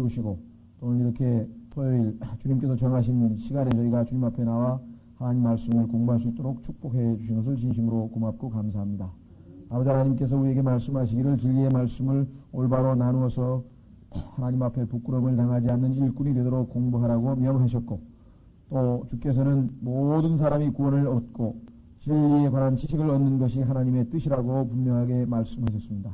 주시고 또 오늘 이렇게 토요일 주님께서 정하신 시간에 저희가 주님 앞에 나와 하나님 말씀을 공부할 수 있도록 축복해 주신 것을 진심으로 고맙고 감사합니다. 아버지 하나님께서 우리에게 말씀하시기를 진리의 말씀을 올바로 나누어서 하나님 앞에 부끄러움을 당하지 않는 일꾼이 되도록 공부하라고 명하셨고 또 주께서는 모든 사람이 구원을 얻고 진리에 관한 지식을 얻는 것이 하나님의 뜻이라고 분명하게 말씀하셨습니다.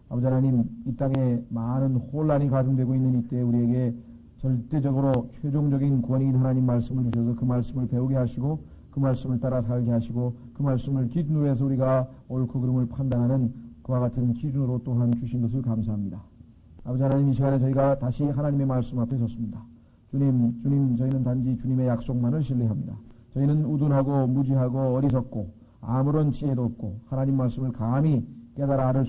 아버지 하나님, 이 땅에 많은 혼란이 가중되고 있는 이때 우리에게 절대적으로 최종적인 구원인 하나님 말씀을 주셔서 그 말씀을 배우게 하시고 그 말씀을 따라 살게 하시고 그 말씀을 기준으로 해서 우리가 옳고 그름을 판단하는 그와 같은 기준으로 또한 주신 것을 감사합니다. 아버지 하나님, 이 시간에 저희가 다시 하나님의 말씀 앞에 섰습니다. 주님, 저희는 단지 주님의 약속만을 신뢰합니다. 저희는 우둔하고 무지하고 어리석고 아무런 지혜도 없고 하나님 말씀을 감히 깨달아 들을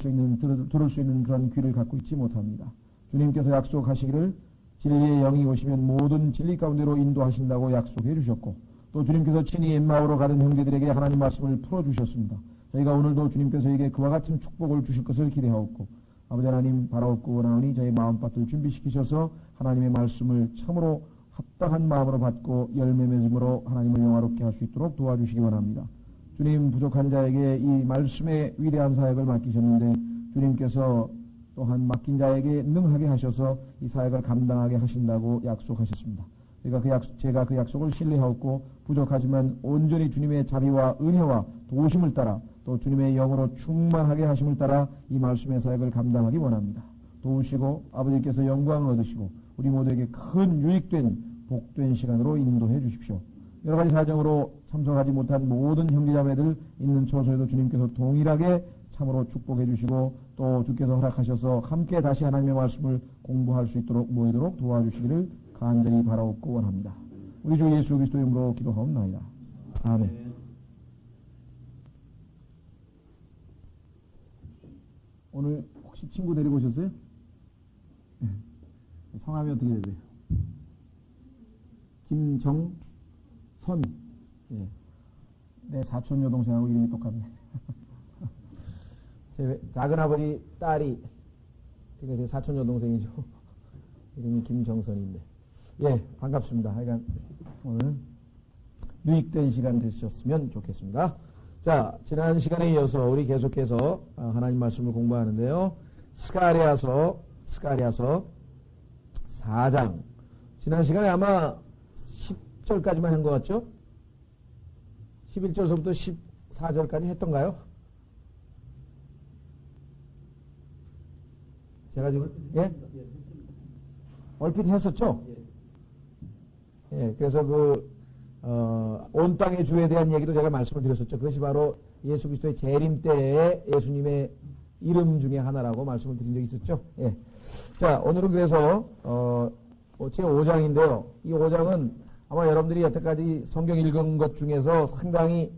수 있는 그런 귀를 갖고 있지 못합니다. 주님께서 약속하시기를 진리의 영이 오시면 모든 진리 가운데로 인도하신다고 약속해 주셨고 또 주님께서 친히 엠마오로 가던 형제들에게 하나님 말씀을 풀어주셨습니다. 저희가 오늘도 주님께서에게 그와 같은 축복을 주실 것을 기대하옵고 아버지 하나님 바라옵고 원하오니 저희 마음밭을 준비시키셔서 하나님의 말씀을 참으로 합당한 마음으로 받고 열매 맺음으로 하나님을 영화롭게 할 수 있도록 도와주시기 원합니다. 주님, 부족한 자에게 이 말씀의 위대한 사역을 맡기셨는데 주님께서 또한 맡긴 자에게 능하게 하셔서 이 사역을 감당하게 하신다고 약속하셨습니다. 제가 그 약속을 신뢰하고 부족하지만 온전히 주님의 자비와 은혜와 도우심을 따라 또 주님의 영으로 충만하게 하심을 따라 이 말씀의 사역을 감당하기 원합니다. 도우시고 아버지께서 영광을 얻으시고 우리 모두에게 큰 유익된 복된 시간으로 인도해 주십시오. 여러 가지 사정으로 참석하지 못한 모든 형제자매들 있는 처소에도 주님께서 동일하게 참으로 축복해 주시고 또 주께서 허락하셔서 함께 다시 하나님의 말씀을 공부할 수 있도록 모이도록 도와주시기를 간절히 바라옵고 원합니다. 우리 주 예수 그리스도 이름으로 기도하옵나이다. 아멘. 오늘 혹시 친구 데리고 오셨어요? 네. 성함이 어떻게 되세요? 김정선. 예. 내 사촌 여동생하고 이름이 똑같네. 제 작은아버지 딸이 제 사촌 여동생이죠. 이름이 김정선인데. 예, 반갑습니다. 하여간 오늘 유익된 시간 되셨으면 좋겠습니다. 자, 지난 시간에 이어서 우리 계속해서 하나님 말씀을 공부하는데요. 스가랴서 4장. 지난 시간에 아마 10절까지만 한 것 같죠? 11절서부터 14절까지 했던가요? 제가 지금, 예? 얼핏 했었죠? 예, 그래서 온 땅의 주에 대한 얘기도 제가 말씀을 드렸었죠. 그것이 바로 예수 그리스도의 재림 때에 예수님의 이름 중에 하나라고 말씀을 드린 적이 있었죠. 예. 자, 오늘은 그래서, 제 5장인데요. 이 5장은 아마 여러분들이 여태까지 성경 읽은 것 중에서 상당히,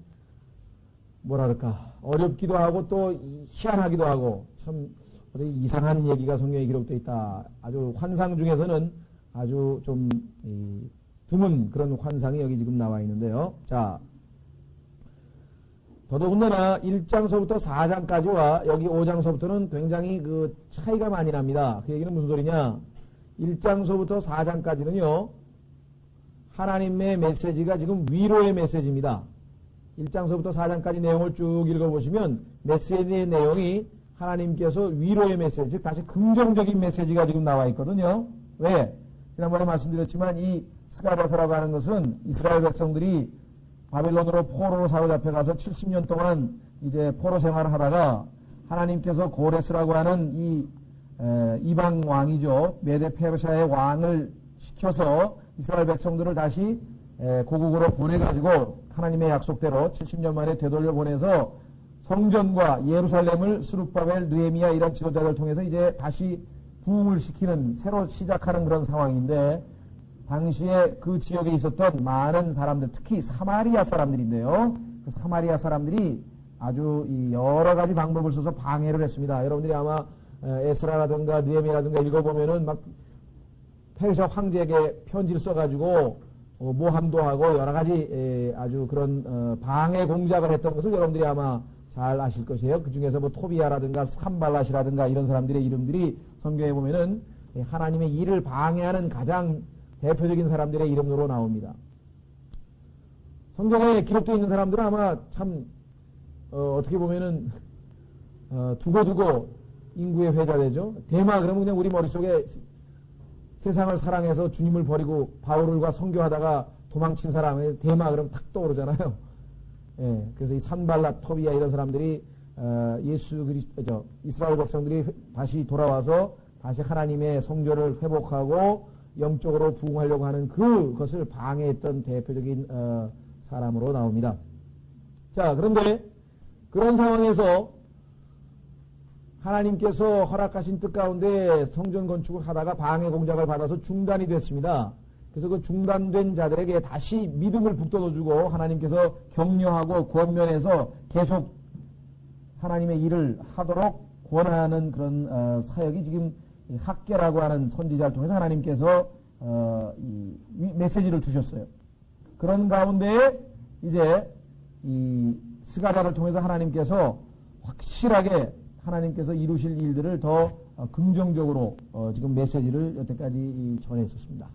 뭐랄까, 어렵기도 하고 또 희한하기도 하고, 참, 이상한 얘기가 성경에 기록되어 있다. 아주 환상 중에서는 아주 좀, 드문 그런 환상이 여기 지금 나와 있는데요. 자, 더더군다나 1장서부터 4장까지와 여기 5장서부터는 굉장히 그 차이가 많이 납니다. 그 얘기는 무슨 소리냐? 1장서부터 4장까지는요, 하나님의 메시지가 지금 위로의 메시지입니다. 1장서부터 4장까지 내용을 쭉 읽어보시면 메시지의 내용이 하나님께서 위로의 메시지, 즉 다시 긍정적인 메시지가 지금 나와 있거든요. 왜? 지난번에 말씀드렸지만 이 스가랴서라고 하는 것은 이스라엘 백성들이 바벨론으로 포로로 사로잡혀가서 70년 동안 이제 포로 생활을 하다가 하나님께서 고레스라고 하는 이 이방 왕이죠. 메데 페르시아의 왕을 시켜서 이스라엘 백성들을 다시 고국으로 보내가지고 하나님의 약속대로 70년 만에 되돌려 보내서 성전과 예루살렘을 스룹바벨, 느헤미야 이런 지도자들 통해서 이제 다시 부흥을 시키는 새로 시작하는 그런 상황인데 당시에 그 지역에 있었던 많은 사람들, 특히 사마리아 사람들인데요. 그 사마리아 사람들이 아주 여러 가지 방법을 써서 방해를 했습니다. 여러분들이 아마 에스라라든가 느헤미야라든가 읽어보면은 막 페르시아 황제에게 편지를 써가지고 모함도 하고 여러 가지 아주 그런 방해 공작을 했던 것을 여러분들이 아마 잘 아실 것이에요. 그 중에서 뭐 토비아라든가 산발랏이라든가 이런 사람들의 이름들이 성경에 보면은 하나님의 일을 방해하는 가장 대표적인 사람들의 이름으로 나옵니다. 성경에 기록되어 있는 사람들은 아마 참 어떻게 보면은 두고두고 인구의 회자되죠. 대마 그러면 그냥 우리 머릿속에 세상을 사랑해서 주님을 버리고 바울과 선교하다가 도망친 사람의 대마 그러면 탁 떠오르잖아요. 예, 그래서 이 산발라, 토비아 이런 사람들이 이스라엘 백성들이 다시 돌아와서 다시 하나님의 성전을 회복하고 영적으로 부흥하려고 하는 그것을 방해했던 대표적인 사람으로 나옵니다. 자, 그런데 그런 상황에서 하나님께서 허락하신 뜻 가운데 성전 건축을 하다가 방해 공작을 받아서 중단이 됐습니다. 그래서 그 중단된 자들에게 다시 믿음을 북돋워주고 하나님께서 격려하고 권면해서 계속 하나님의 일을 하도록 권하는 그런 사역이 지금 학계라고 하는 선지자를 통해서 하나님께서 이 메시지를 주셨어요. 그런 가운데 이제 이 스가랴를 통해서 하나님께서 확실하게 하나님께서 이루실 일들을 더 긍정적으로 지금 메시지를 여태까지 전했었습니다.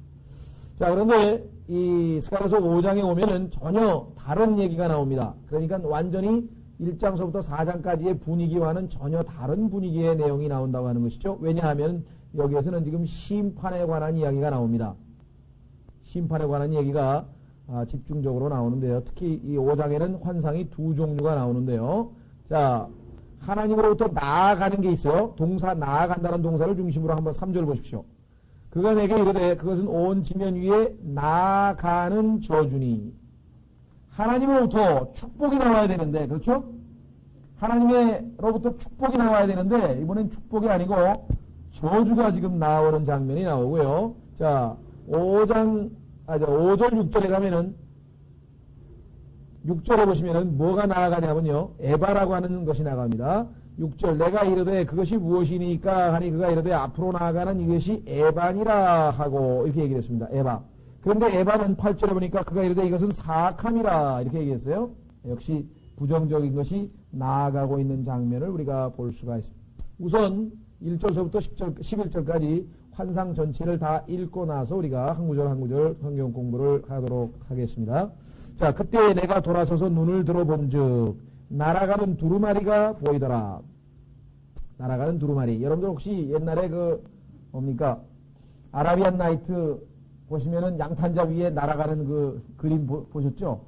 자, 그런데 이 스가랴서 5장에 오면은 전혀 다른 얘기가 나옵니다. 그러니까 완전히 1장서부터 4장까지의 분위기와는 전혀 다른 분위기의 내용이 나온다고 하는 것이죠. 왜냐하면 여기에서는 지금 심판에 관한 이야기가 나옵니다. 심판에 관한 얘기가 집중적으로 나오는데요. 특히 이 5장에는 환상이 두 종류가 나오는데요. 자, 하나님으로부터 나아가는 게 있어요. 동사 나아간다는 동사를 중심으로 한번 3절 보십시오. 그가 내게 이르되 그것은 온 지면 위에 나아가는 저주니. 하나님으로부터 축복이 나와야 되는데, 그렇죠? 하나님으로부터 축복이 나와야 되는데 이번엔 축복이 아니고 저주가 지금 나오는 장면이 나오고요. 자, 5절 6절에 가면은 6절에 보시면은 뭐가 나아가냐면요. 에바라고 하는 것이 나갑니다. 6절 내가 이르되 그것이 무엇이니까 하니 그가 이르되 앞으로 나아가는 이것이 에반이라 하고 이렇게 얘기를 했습니다. 에바. 그런데 에바는 8절에 보니까 그가 이르되 이것은 사악함이라 이렇게 얘기했어요. 역시 부정적인 것이 나아가고 있는 장면을 우리가 볼 수가 있습니다. 우선 1절서부터 11절까지 환상 전체를 다 읽고 나서 우리가 한 구절 한 구절 성경 공부를 하도록 하겠습니다. 자, 그때 내가 돌아서서 눈을 들어본즉 날아가는 두루마리가 보이더라. 날아가는 두루마리. 여러분들 혹시 옛날에 뭡니까? 아라비안 나이트 보시면은 양탄자 위에 날아가는 그 그림 보셨죠?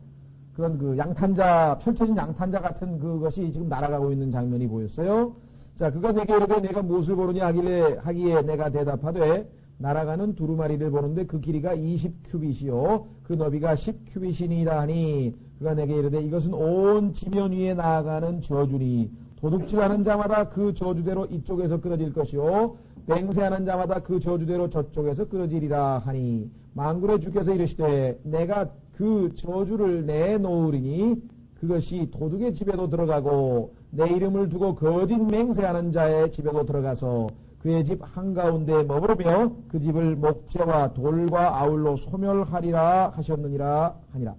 그런 양탄자, 펼쳐진 양탄자 같은 그것이 지금 날아가고 있는 장면이 보였어요. 자, 그가 내게 이르되 내가 무엇을 보느냐 하기에 내가 대답하되 날아가는 두루마리를 보는데 그 길이가 20큐빗이요 그 너비가 10큐빗이니라 하니 그가 내게 이르되 이것은 온 지면 위에 나아가는 저주니 도둑질하는 자마다 그 저주대로 이쪽에서 끊어질 것이요 맹세하는 자마다 그 저주대로 저쪽에서 끊어지리라 하니 만군의 주께서 이르시되 내가 그 저주를 내놓으리니 그것이 도둑의 집에도 들어가고 내 이름을 두고 거짓 맹세하는 자의 집에도 들어가서 그의 집 한가운데 머무르며 그 집을 목재와 돌과 아울로 소멸하리라 하셨느니라 하니라.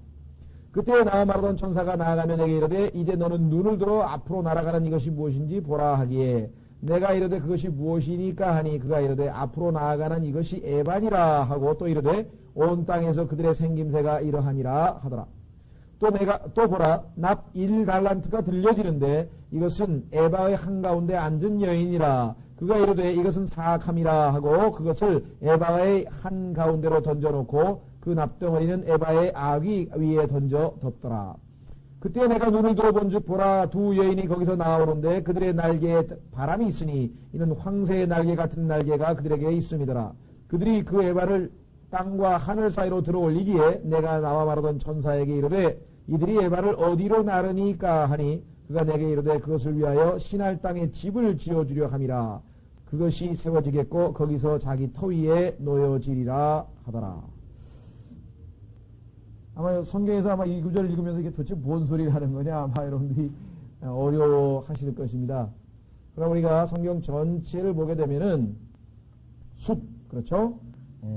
그때 나와 말하던 천사가 나아가며 내게 이르되 이제 너는 눈을 들어 앞으로 날아가는 이것이 무엇인지 보라 하기에 내가 이르되 그것이 무엇이니까 하니 그가 이르되 앞으로 나아가는 이것이 에반이라 하고 또 이르되 온 땅에서 그들의 생김새가 이러하니라 하더라. 또 보라 납 1달란트가 들려지는데 이것은 에바의 한가운데 앉은 여인이라. 그가 이르되 이것은 사악함이라 하고 그것을 에바의 한가운데로 던져놓고 그 납덩어리는 에바의 아귀 위에 던져 덮더라. 그때 내가 눈을 들어본즉 보라 두 여인이 거기서 나오는데 그들의 날개에 바람이 있으니 이는 황새의 날개 같은 날개가 그들에게 있음이더라. 그들이 그 에바를 땅과 하늘 사이로 들어올리기에 내가 나와 말하던 천사에게 이르되 이들이 에바를 어디로 나르니까 하니 그가 내게 이르되 그것을 위하여 신할 땅에 집을 지어주려 함이라. 그것이 세워지겠고 거기서 자기 터 위에 놓여지리라 하더라. 아마 성경에서 아마 이 구절을 읽으면서 이게 도대체 뭔 소리를 하는 거냐 아마 여러분들이 어려워하실 것입니다. 그럼 우리가 성경 전체를 보게 되면은 숲 그렇죠?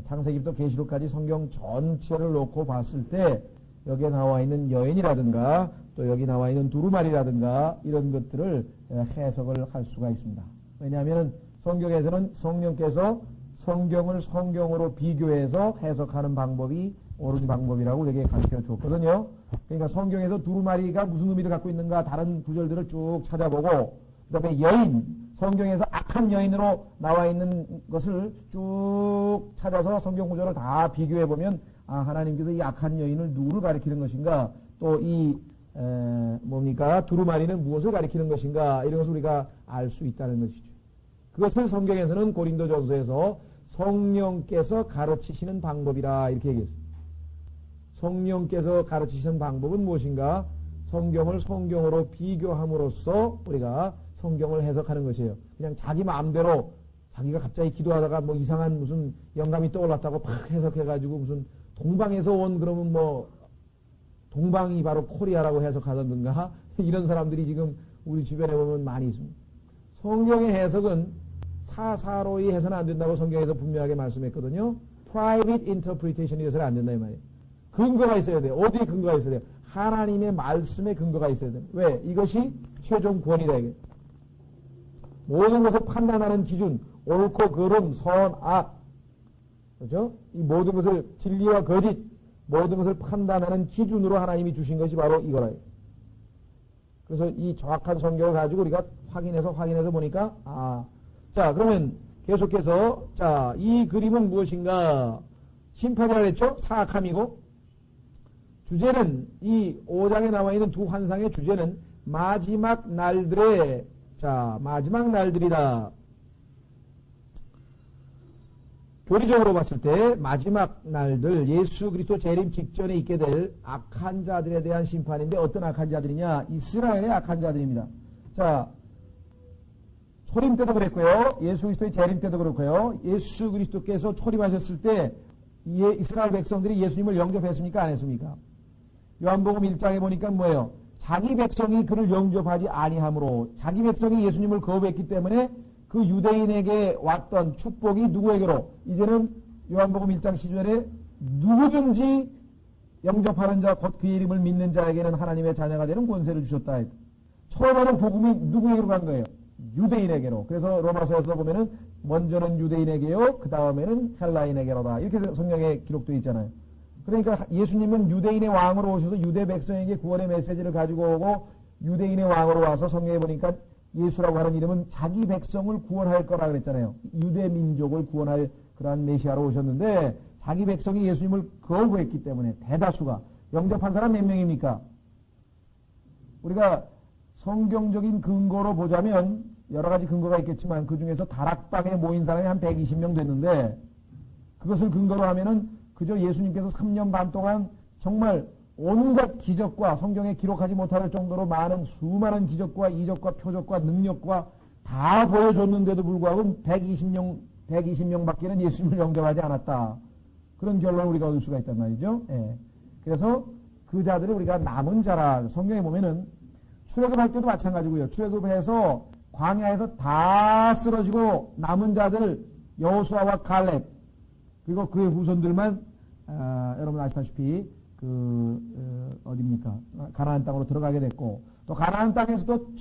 창세기부터 계시록까지 성경 전체를 놓고 봤을 때 여기에 나와 있는 여인이라든가 또 여기 나와 있는 두루마리라든가 이런 것들을 해석을 할 수가 있습니다. 왜냐하면 성경에서는 성령께서 성경을 성경으로 비교해서 해석하는 방법이 옳은 방법이라고 우리에게 가르쳐 줬거든요. 그러니까 성경에서 두루마리가 무슨 의미를 갖고 있는가 다른 구절들을 쭉 찾아보고 그 다음에 여인, 성경에서 악한 여인으로 나와 있는 것을 쭉 찾아서 성경 구절을 다 비교해 보면 아, 하나님께서 이 악한 여인을 누구를 가리키는 것인가, 또 이 뭡니까 두루마리는 무엇을 가리키는 것인가, 이런 것을 우리가 알 수 있다는 것이죠. 그것을 성경에서는 고린도전서에서 성령께서 가르치시는 방법이라 이렇게 얘기했습니다. 성령께서 가르치시는 방법은 무엇인가? 성경을 성경으로 비교함으로써 우리가 성경을 해석하는 것이에요. 그냥 자기 마음대로 자기가 갑자기 기도하다가 뭐 이상한 무슨 영감이 떠올랐다고 팍 해석해가지고 무슨 동방에서 온 그러면 뭐 동방이 바로 코리아라고 해석하던가 이런 사람들이 지금 우리 주변에 보면 많이 있습니다. 성경의 해석은 사사로이 해서는 안 된다고 성경에서 분명하게 말씀했거든요. private interpretation이 돼서는 안 된다 이 말이에요. 근거가 있어야 돼요. 어디에 근거가 있어야 돼요? 하나님의 말씀에 근거가 있어야 돼요. 왜? 이것이 최종 구원이다 이게. 모든 것을 판단하는 기준, 옳고 그름, 선, 악, 그렇죠? 이 모든 것을 진리와 거짓, 모든 것을 판단하는 기준으로 하나님이 주신 것이 바로 이거라요. 그래서 이 정확한 성경을 가지고 우리가 확인해서 보니까 자 그러면 계속해서 자 이 그림은 무엇인가? 심판이라고 했죠? 사악함이고 주제는 이 5장에 나와 있는 두 환상의 주제는 마지막 날들의 마지막 날들이다. 교리적으로 봤을 때 마지막 날들 예수 그리스도 재림 직전에 있게 될 악한 자들에 대한 심판인데 어떤 악한 자들이냐? 이스라엘의 악한 자들입니다. 자, 초림 때도 그랬고요. 예수 그리스도의 재림 때도 그렇고요. 예수 그리스도께서 초림하셨을 때 이스라엘 백성들이 예수님을 영접했습니까? 안 했습니까? 요한복음 1장에 보니까 뭐예요? 자기 백성이 그를 영접하지 아니하므로 자기 백성이 예수님을 거부했기 때문에 그 유대인에게 왔던 축복이 누구에게로? 이제는 요한복음 1장 12절에 누구든지 영접하는 자 곧 그의 이름을 믿는 자에게는 하나님의 자녀가 되는 권세를 주셨다. 처음에는 복음이 누구에게로 간 거예요? 유대인에게로. 그래서 로마서에서 보면은 먼저는 유대인에게요, 그 다음에는 헬라인에게로다. 이렇게 성경에 기록되어 있잖아요. 그러니까 예수님은 유대인의 왕으로 오셔서 유대 백성에게 구원의 메시지를 가지고 오고 유대인의 왕으로 와서 성경에 보니까 예수라고 하는 이름은 자기 백성을 구원할 거라 그랬잖아요. 유대 민족을 구원할 그러한 메시아로 오셨는데 자기 백성이 예수님을 거부했기 때문에 대다수가 영접한 사람 몇 명입니까? 우리가 성경적인 근거로 보자면 여러 가지 근거가 있겠지만 그 중에서 다락방에 모인 사람이 한 120명 됐는데 그것을 근거로 하면은 그저 예수님께서 3년 반 동안 정말 온갖 기적과 성경에 기록하지 못할 정도로 많은 수많은 기적과 이적과 표적과 능력과 다 보여줬는데도 불구하고 120명밖에는 예수님을 영접하지 않았다. 그런 결론을 우리가 얻을 수가 있단 말이죠. 예. 그래서 그 자들을 우리가 남은 자라 성경에 보면은 출애굽할 때도 마찬가지고요. 출애굽해서 광야에서 다 쓰러지고 남은 자들 여호수아와 갈렙 그리고 그의 후손들만 여러분 아시다시피 어디입니까? 가나안 땅으로 들어가게 됐고 또 가나안 땅에서도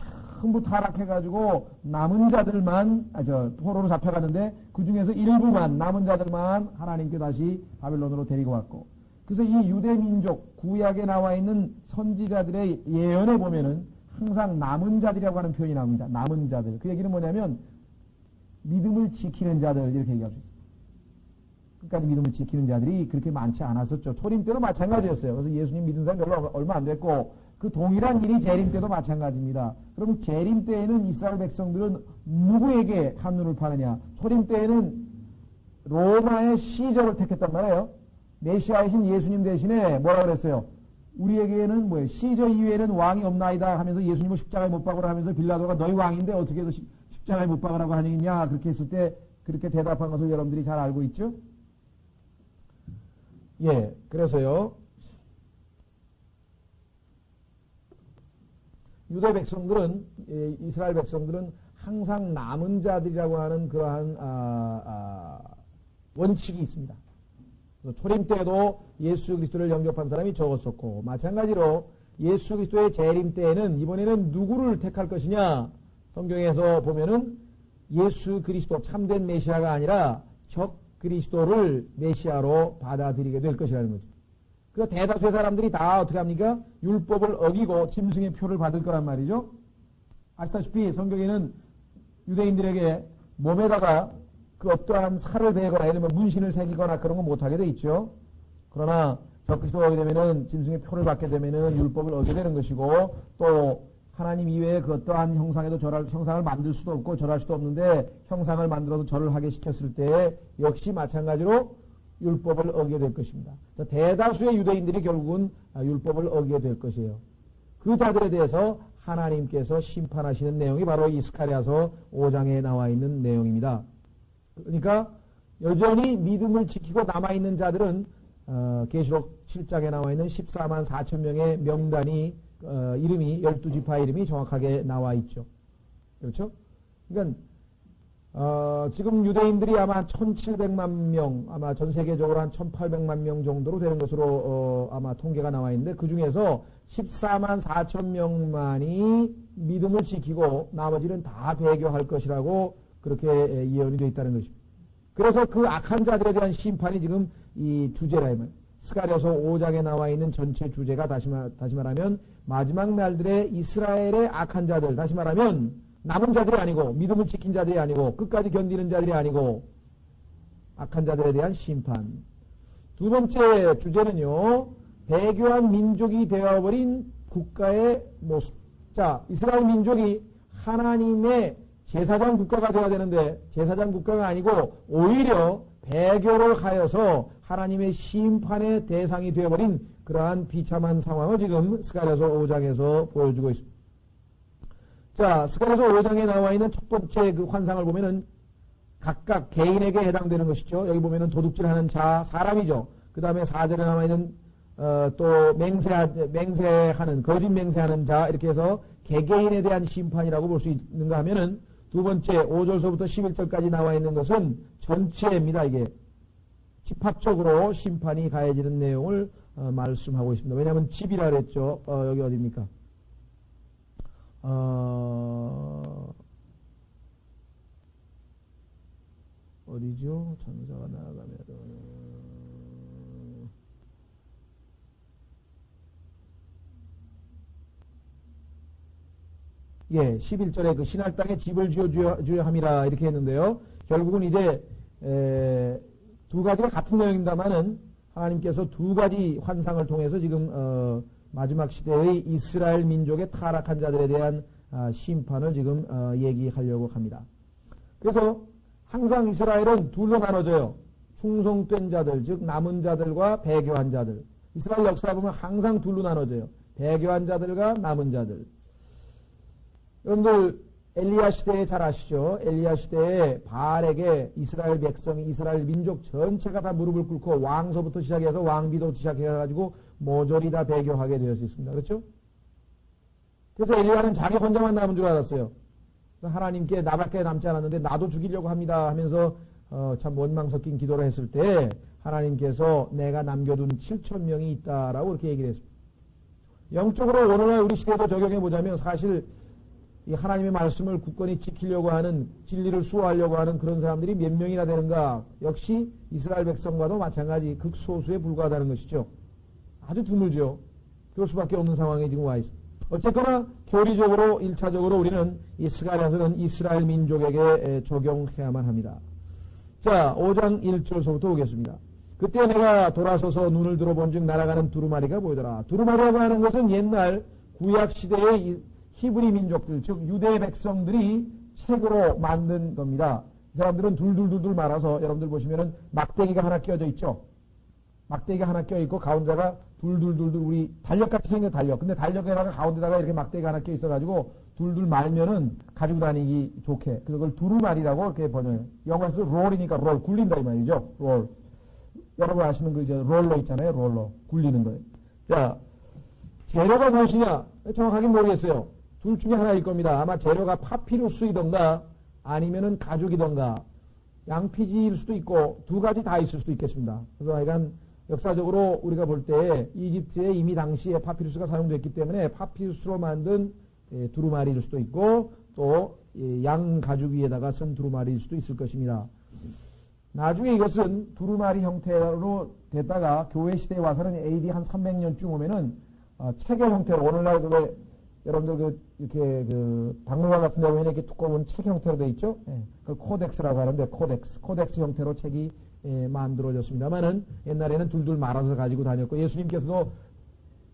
전부 타락해가지고 남은 자들만 포로로 잡혀갔는데 그 중에서 일부만 남은 자들만 하나님께 다시 바벨론으로 데리고 왔고 그래서 이 유대 민족 구약에 나와 있는 선지자들의 예언에 보면은 항상 남은 자들이라고 하는 표현이 나옵니다. 남은 자들. 그 얘기는 뭐냐면 믿음을 지키는 자들 이렇게 얘기할 수 있어요. 끝까지 믿음을 지키는 자들이 그렇게 많지 않았었죠. 초림 때도 마찬가지였어요. 그래서 예수님 믿은 사람이 얼마 안 됐고 그 동일한 일이 재림 때도 마찬가지입니다. 그럼 재림 때에는 이스라엘 백성들은 누구에게 한눈을 파느냐? 초림 때에는 로마의 시저를 택했단 말이에요. 메시아이신 예수님 대신에 뭐라 그랬어요? 우리에게는 뭐예요? 시저 이외에는 왕이 없나이다 하면서 예수님을 십자가에 못 박으라 하면서 빌라도가 너희 왕인데 어떻게 해서 십자가에 못 박으라고 하느냐? 그렇게 했을 때 그렇게 대답한 것을 여러분들이 잘 알고 있죠? 예, 그래서요. 유대 백성들은, 이스라엘 백성들은 항상 남은 자들이라고 하는 그러한, 원칙이 있습니다. 그래서 초림 때에도 예수 그리스도를 영접한 사람이 적었었고, 마찬가지로 예수 그리스도의 재림 때에는 이번에는 누구를 택할 것이냐? 성경에서 보면은 예수 그리스도 참된 메시아가 아니라 적 그리스도를 메시아로 받아들이게 될 것이라는 거죠. 그 대다수의 사람들이 다 어떻게 합니까? 율법을 어기고 짐승의 표를 받을 거란 말이죠. 아시다시피 성경에는 유대인들에게 몸에다가 그 어떠한 살을 베거나 예를 들면 문신을 새기거나 그런 거 못하게 돼 있죠. 그러나 적그리스도가 오게 되면은 짐승의 표를 받게 되면은 율법을 어기게 되는 것이고, 또 하나님 이외에 그 어떠한 형상에도 형상을 만들 수도 없고 절할 수도 없는데 형상을 만들어서 절을 하게 시켰을 때 역시 마찬가지로 율법을 어기게 될 것입니다. 대다수의 유대인들이 결국은 율법을 어기게 될 것이에요. 그 자들에 대해서 하나님께서 심판하시는 내용이 바로 이 스가랴서 5장에 나와 있는 내용입니다. 그러니까 여전히 믿음을 지키고 남아있는 자들은 계시록 7장에 나와 있는 14만 4천 명의 명단이 이름이 12지파 이름이 정확하게 나와 있죠. 그렇죠? 그러니까 지금 유대인들이 아마 1700만 명, 아마 전 세계적으로 한 1800만 명 정도로 되는 것으로 아마 통계가 나와 있는데, 그 중에서 14만 4천 명만이 믿음을 지키고 나머지는 다 배교할 것이라고 그렇게 예언이 되어 있다는 것입니다. 그래서 그 악한 자들에 대한 심판이 지금 이 주제라 이 말이에요. 스가랴서 5장에 나와 있는 전체 주제가 다시 말하면 마지막 날들의 이스라엘의 악한 자들, 다시 말하면 남은 자들이 아니고 믿음을 지킨 자들이 아니고 끝까지 견디는 자들이 아니고 악한 자들에 대한 심판. 두 번째 주제는요, 배교한 민족이 되어버린 국가의 모습. 자, 이스라엘 민족이 하나님의 제사장 국가가 되어야 되는데 제사장 국가가 아니고 오히려 배교를 하여서 하나님의 심판의 대상이 되어버린 그러한 비참한 상황을 지금 스가랴서 5장에서 보여주고 있습니다. 자, 스가랴서 5장에 나와 있는 첫 번째 그 환상을 보면은 각각 개인에게 해당되는 것이죠. 여기 보면은 도둑질하는 자, 사람이죠. 그 다음에 4절에 나와 있는 또 맹세하는, 거짓 맹세하는 자, 이렇게 해서 개개인에 대한 심판이라고 볼 수 있는가 하면은 두 번째 5절서부터 11절까지 나와 있는 것은 전체입니다. 이게 집합적으로 심판이 가해지는 내용을 말씀하고 있습니다. 왜냐하면 집이라 그랬죠. 여기 어디입니까? 어디죠? 천사가 나아가면 예, 11절에 그 신할 땅에 집을 지어주려 함이라 이렇게 했는데요. 결국은 이제 두 가지가 같은 내용입니다만은 하나님께서 두 가지 환상을 통해서 지금 마지막 시대의 이스라엘 민족의 타락한 자들에 대한 심판을 지금 얘기하려고 합니다. 그래서 항상 이스라엘은 둘로 나눠져요. 충성된 자들, 즉 남은 자들과 배교한 자들. 이스라엘 역사 보면 항상 둘로 나눠져요. 배교한 자들과 남은 자들. 여러분들 엘리야 시대에 잘 아시죠? 엘리야 시대에 바알에게 이스라엘 백성이, 이스라엘 민족 전체가 다 무릎을 꿇고 왕서부터 시작해서 왕비도 시작해가지고 모조리 다 배교하게 되었습니다. 그렇죠? 그래서 엘리야는 자기 혼자만 남은 줄 알았어요. 하나님께 나밖에 남지 않았는데 나도 죽이려고 합니다 하면서 참 원망 섞인 기도를 했을 때 하나님께서 내가 남겨둔 7,000명이 있다라고 그렇게 얘기를 했습니다. 영적으로 오늘날 우리 시대도 적용해 보자면 사실 이 하나님의 말씀을 굳건히 지키려고 하는, 진리를 수호하려고 하는 그런 사람들이 몇 명이나 되는가? 역시 이스라엘 백성과도 마찬가지 극소수에 불과하다는 것이죠. 아주 드물죠. 그럴 수밖에 없는 상황에 지금 와 있습니다. 어쨌거나 교리적으로 1차적으로 우리는 이 스가랴서는 이스라엘 민족에게 적용해야만 합니다. 자, 5장 1절서부터 보겠습니다. 그때 내가 돌아서서 눈을 들어본 즉 날아가는 두루마리가 보이더라. 두루마리라고 하는 것은 옛날 구약 시대의 히브리 민족들, 즉 유대 백성들이 책으로 만든 겁니다. 이 사람들은 둘둘둘둘 말아서 여러분들 보시면은 막대기가 하나 끼어져 있죠. 막대기가 하나 끼어 있고 가운데가 둘둘둘둘 우리 달력같이 생긴 달력. 근데 달력에다가 가운데다가 이렇게 막대기가 하나 끼어 있어가지고 둘둘 말면은 가지고 다니기 좋게. 그걸 두루마리라고 이렇게 번역해요. 영어에서도 롤이니까 롤, 굴린다 이 말이죠. 롤. 여러분 아시는 그 이제 롤러 있잖아요. 롤러. 굴리는 거예요. 자, 재료가 무엇이냐? 정확하게 모르겠어요. 둘 중에 하나일 겁니다. 아마 재료가 파피루스이던가 아니면은 가죽이던가 양피지일 수도 있고 두 가지 다 있을 수도 있겠습니다. 그래서 하여간 역사적으로 우리가 볼 때 이집트에 이미 당시에 파피루스가 사용됐기 때문에 파피루스로 만든 두루마리일 수도 있고 또 양 가죽 위에다가 쓴 두루마리일 수도 있을 것입니다. 나중에 이것은 두루마리 형태로 됐다가 교회 시대에 와서는 AD 한 300년쯤 오면은 책의 형태로 오늘날 여러분들 이렇게 박물관 같은 데 보면 이렇게 두꺼운 책 형태로 되어 있죠. 예, 그 코덱스라고 하는데 코덱스 형태로 책이 만들어졌습니다만은 옛날에는 둘둘 말아서 가지고 다녔고 예수님께서도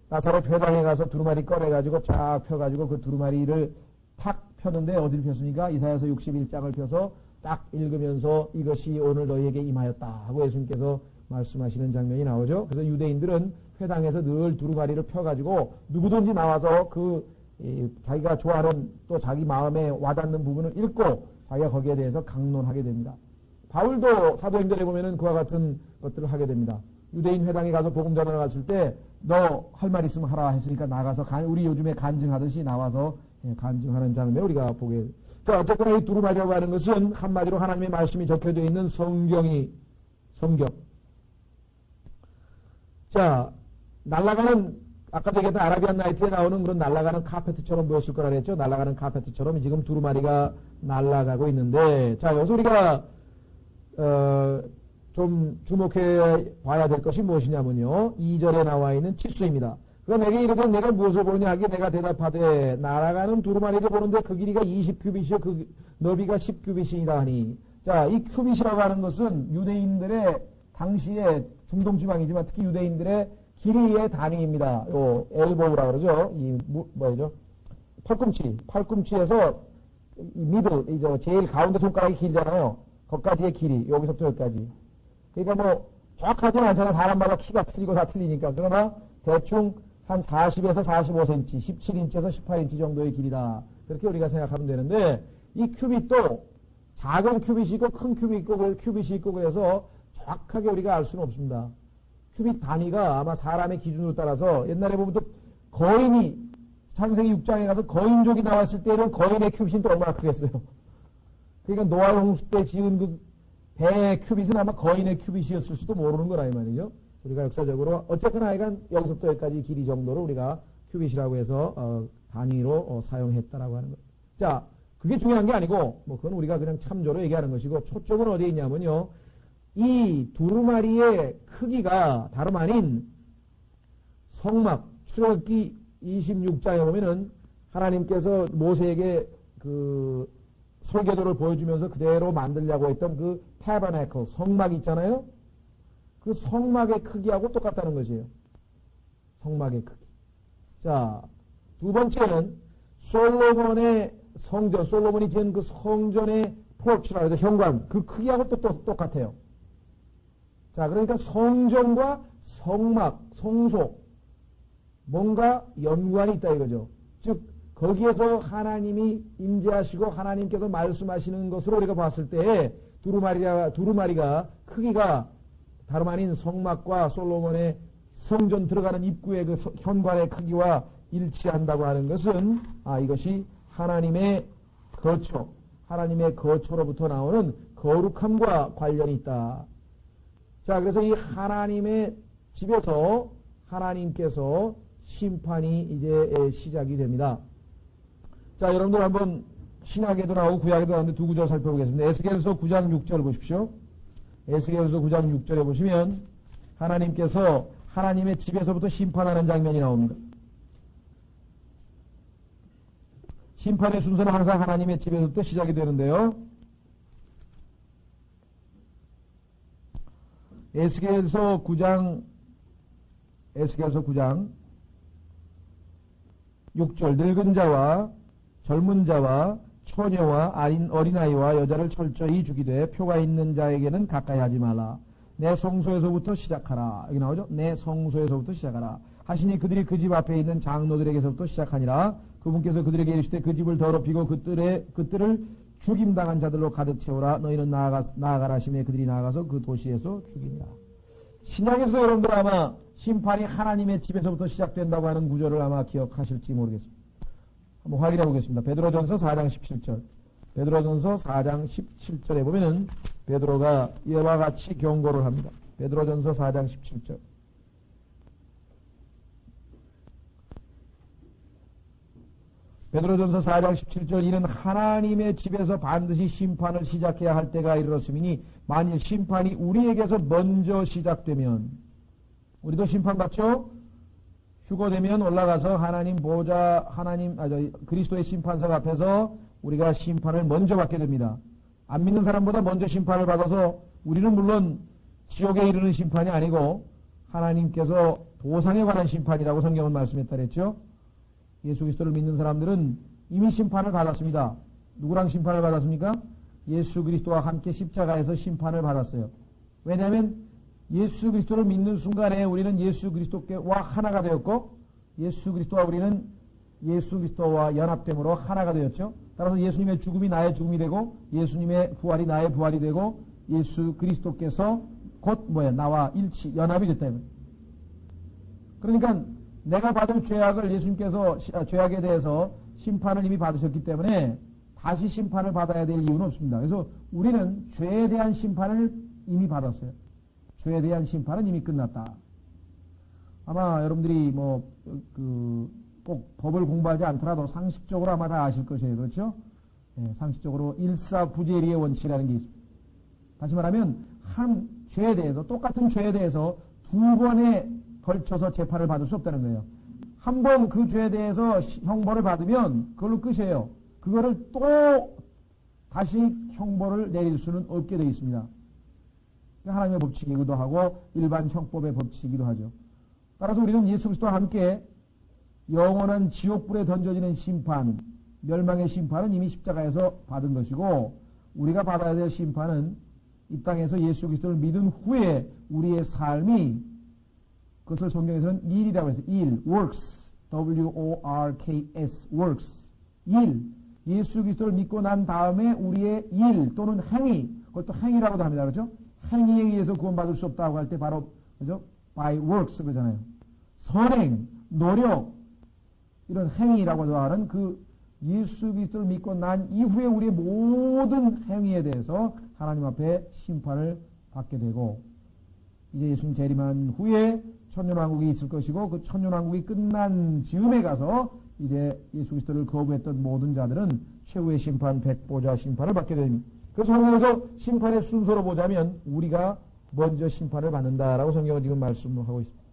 나사렛 회당에 가서 두루마리 꺼내가지고 쫙 펴가지고 그 두루마리를 탁 폈는데 어디를 폈습니까? 이사야서 61장을 펴서 딱 읽으면서 이것이 오늘 너희에게 임하였다 하고 예수님께서 말씀하시는 장면이 나오죠. 그래서 유대인들은 회당에서 늘 두루마리를 펴가지고 누구든지 나와서 자기가 좋아하는 또 자기 마음에 와닿는 부분을 읽고 자기가 거기에 대해서 강론하게 됩니다. 바울도 사도행전에 보면은 그와 같은 것들을 하게 됩니다. 유대인 회당에 가서 복음 전하러 갔을 때 너 할 말 있으면 하라 했으니까 나가서 우리 요즘에 간증하듯이 나와서 간증하는 장면 우리가 보게 됩니다. 자, 어쨌거나 이 두루마리라고 하는 것은 한마디로 하나님의 말씀이 적혀져 있는 성경. 자, 날아가는, 아까도 얘기했던 아라비안 나이트에 나오는 그런 날아가는 카페트처럼 보였을 거라 그랬죠. 날아가는 카페트처럼 지금 두루마리가 날아가고 있는데, 자, 여기서 우리가, 좀 주목해 봐야 될 것이 무엇이냐면요. 2절에 나와 있는 치수입니다. 그러니까 내게 이르되 내가 무엇을 보느냐 하기에 내가 대답하되 날아가는 두루마리를 보는데 그 길이가 20규빗이요 그 너비가 10규빗이니라 하니. 자, 이 규빗이라고 하는 것은 유대인들의 당시에 중동 지방이지만 특히 유대인들의 길이의 단위입니다. 요 엘보우라 그러죠. 뭐죠? 팔꿈치에서 이 미들, 제일 가운데 손가락이 길잖아요. 거기까지의 길이, 여기서부터 여기까지. 그러니까 뭐 정확하지는 않잖아. 사람마다 키가 틀리고 다 틀리니까. 그러나 대충 한 40에서 45cm, 17인치에서 18인치 정도의 길이다. 그렇게 우리가 생각하면 되는데, 이 큐빗도 작은 큐빗이 있고 큰 큐빗이 있고 그래서 정확하게 우리가 알 수는 없습니다. 큐빗 단위가 아마 사람의 기준으로 따라서 옛날에 보면 또 거인이 창세기 6장에 가서 거인족이 나왔을 때는 거인의 큐빗이 또 얼마나 크겠어요. 그러니까 노아 홍수 때 지은 그 배의 큐빗은 아마 거인의 큐빗이었을 수도 모르는 거라 이 말이죠. 우리가 역사적으로 어쨌거나 하여간 여기서부터 여기까지 길이 정도를 우리가 큐빗이라고 해서 단위로 사용했다라고 하는 것. 자, 그게 중요한 게 아니고 뭐 그건 우리가 그냥 참조로 얘기하는 것이고 초점은 어디에 있냐면요. 이 두루마리의 크기가 다름 아닌 성막 출애굽기 26장에 보면은 하나님께서 모세에게 그 설계도를 보여주면서 그대로 만들려고 했던 그 타버나클 성막 있잖아요. 그 성막의 크기하고 똑같다는 것이에요. 성막의 크기. 자, 두 번째는 솔로몬의 성전, 솔로몬이 지은 그 성전의 포르치라 해서 현관, 그 크기하고 또 똑같아요. 자, 그러니까 성전과 성막, 성소, 뭔가 연관이 있다 이거죠. 즉, 거기에서 하나님이 임재하시고 하나님께서 말씀하시는 것으로 우리가 봤을 때 두루마리가 크기가 다름 아닌 성막과 솔로몬의 성전 들어가는 입구의 그 현관의 크기와 일치한다고 하는 것은 이것이 하나님의 거처, 하나님의 거처로부터 나오는 거룩함과 관련이 있다. 자, 그래서 이 하나님의 집에서 하나님께서 심판이 이제 시작이 됩니다. 자, 여러분들 한번 신약에도 나오고 구약에도 나오는데 두 구절 살펴보겠습니다. 에스겔서 9장 6절 보십시오. 에스겔서 9장 6절에 보시면 하나님께서 하나님의 집에서부터 심판하는 장면이 나옵니다. 심판의 순서는 항상 하나님의 집에서부터 시작이 되는데요. 에스겔서 9장 6절 늙은 자와 젊은 자와 처녀와 어린아이와 여자를 철저히 죽이되 표가 있는 자에게는 가까이 하지 말라. 내 성소에서부터 시작하라. 여기 나오죠? 내 성소에서부터 시작하라. 하시니 그들이 그 집 앞에 있는 장로들에게서부터 시작하니라. 그분께서 그들에게 이르시되 그 집을 더럽히고 그들을 죽임당한 자들로 가득 채우라. 너희는 나아가라 하시매 그들이 나아가서 그 도시에서 죽이니라. 신약에서도 여러분들 아마 심판이 하나님의 집에서부터 시작된다고 하는 구절을 아마 기억하실지 모르겠습니다. 한번 확인해 보겠습니다. 베드로전서 4장 17절. 베드로전서 4장 17절에 보면은 베드로가 이와 같이 경고를 합니다. 베드로전서 4장 17절. 베드로전서 4장 17절 이는 하나님의 집에서 반드시 심판을 시작해야 할 때가 이르렀음이니 만일 심판이 우리에게서 먼저 시작되면 우리도 심판받죠? 휴거되면 올라가서 하나님 보좌 그리스도의 심판석 앞에서 우리가 심판을 먼저 받게 됩니다. 안 믿는 사람보다 먼저 심판을 받아서 우리는 물론 지옥에 이르는 심판이 아니고 하나님께서 도상에 관한 심판이라고 성경은 말씀했다 그랬죠. 예수 그리스도를 믿는 사람들은 이미 심판을 받았습니다. 누구랑 심판을 받았습니까? 예수 그리스도와 함께 십자가에서 심판을 받았어요. 왜냐하면 예수 그리스도를 믿는 순간에 우리는 예수 그리스도와 하나가 되었고 예수 그리스도와 우리는 예수 그리스도와 연합됨으로 하나가 되었죠. 따라서 예수님의 죽음이 나의 죽음이 되고 예수님의 부활이 나의 부활이 되고 예수 그리스도께서 곧 나와 연합이 됐다. 그러니까 내가 받을 죄악을 예수님께서 죄악에 대해서 심판을 이미 받으셨기 때문에 다시 심판을 받아야 될 이유는 없습니다. 그래서 우리는 죄에 대한 심판을 이미 받았어요. 죄에 대한 심판은 이미 끝났다. 아마 여러분들이 꼭 법을 공부하지 않더라도 상식적으로 아마 다 아실 것이에요. 그렇죠? 네, 상식적으로 일사부재리의 원칙이라는 게 있습니다. 다시 말하면 한 죄에 대해서 똑같은 죄에 대해서 두 번에 걸쳐서 재판을 받을 수 없다는 거예요. 한 번 그 죄에 대해서 형벌을 받으면 그걸로 끝이에요. 그거를 또 다시 형벌을 내릴 수는 없게 되어 있습니다. 하나님의 법칙이기도 하고 일반 형법의 법칙이기도 하죠. 따라서 우리는 예수 그리스도와 함께 영원한 지옥불에 던져지는 심판, 멸망의 심판은 이미 십자가에서 받은 것이고 우리가 받아야 될 심판은 이 땅에서 예수 그리스도를 믿은 후에 우리의 삶이 그것을 성경에서는 일이라고 해서 일, works, W-O-R-K-S, works, 일, 예수 그리스도를 믿고 난 다음에 우리의 일 또는 행위, 그것도 행위라고도 합니다. 그렇죠? 행위에 의해서 구원받을 수 없다고 할 때 바로 그죠? by works 그러잖아요. 선행, 노력 이런 행위라고도 하는 그 예수 그리스도를 믿고 난 이후에 우리의 모든 행위에 대해서 하나님 앞에 심판을 받게 되고 이제 예수님 재림한 후에 천년왕국이 있을 것이고 그 천년왕국이 끝난 즈음에 가서 이제 예수 그리스도를 거부했던 모든 자들은 최후의 심판, 백보자 심판을 받게 됩니다. 그래서 성경에서 심판의 순서로 보자면 우리가 먼저 심판을 받는다라고 성경은 지금 말씀하고 있습니다.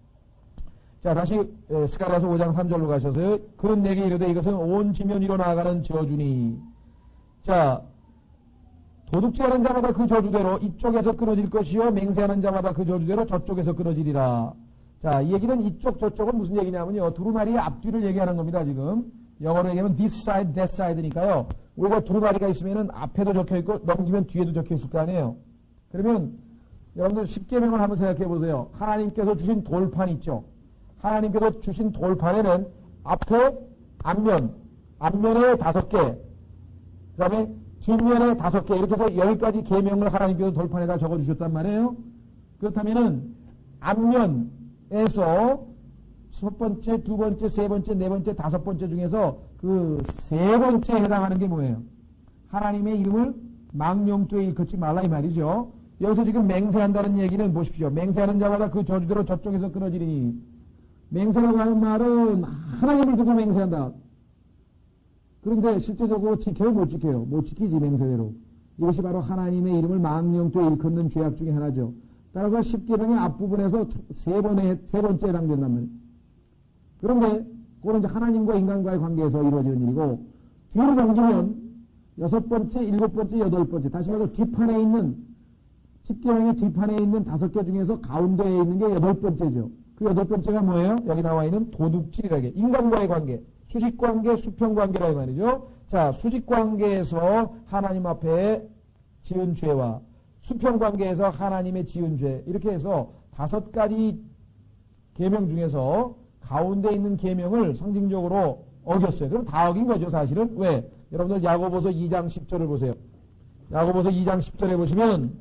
자, 다시 스가랴서 5장 3절로 가셔서요. 그런 내게 이르되 이것은 온 지면 위로 나아가는 저주니. 자, 도둑질하는 자마다 그 저주대로 이쪽에서 끊어질 것이요 맹세하는 자마다 그 저주대로 저쪽에서 끊어지리라. 자, 이 얘기는 이쪽 저쪽은 무슨 얘기냐면요. 두루마리의 앞뒤를 얘기하는 겁니다. 지금 영어로 얘기하면 this side, that side니까요. 우리가 두루마리가 있으면은 앞에도 적혀있고 넘기면 뒤에도 적혀있을 거 아니에요. 그러면 여러분들 십계명을 한번 생각해 보세요. 하나님께서 주신 돌판 있죠. 하나님께서 주신 돌판에는 앞에 앞면에 5개, 그 다음에 뒷면에 5개 이렇게 해서 10가지 계명을 하나님께서 돌판에다 적어주셨단 말이에요. 그렇다면은 앞면에서 첫 번째, 두 번째, 세 번째, 네 번째, 다섯 번째 중에서 그 세 번째에 해당하는 게 뭐예요? 하나님의 이름을 망령되이 일컫지 말라 이 말이죠. 여기서 지금 맹세한다는 얘기는 보십시오. 맹세하는 자마다 그 저주대로 저쪽에서 끊어지리니. 맹세라고 하는 말은 하나님을 두고 맹세한다. 그런데 실제적으로 지켜요? 못 지켜요? 못 지키지 맹세대로. 이것이 바로 하나님의 이름을 망령되이 일컫는 죄악 중에 하나죠. 따라서 십계명의 앞부분에서 세 번째에 해당된단 말이에요. 그런데 그거는 이제 하나님과 인간과의 관계에서 이루어지는 일이고 뒤로 넘기면 6번째, 7번째, 8번째 다시 말해서 뒷판에 있는 십계명의 뒷판에 있는 5개 중에서 가운데에 있는 게 8번째죠. 그 8번째가 뭐예요? 여기 나와 있는 도둑질이라게 인간과의 관계, 수직관계, 수평관계라 이 말이죠. 자, 수직관계에서 하나님 앞에 지은 죄와 수평관계에서 하나님의 지은 죄 이렇게 해서 5가지 계명 중에서 가운데 있는 계명을 상징적으로 어겼어요. 그럼 다 어긴 거죠 사실은. 왜? 여러분들 야고보서 2장 10절을 보세요. 야고보서 2장 10절에 보시면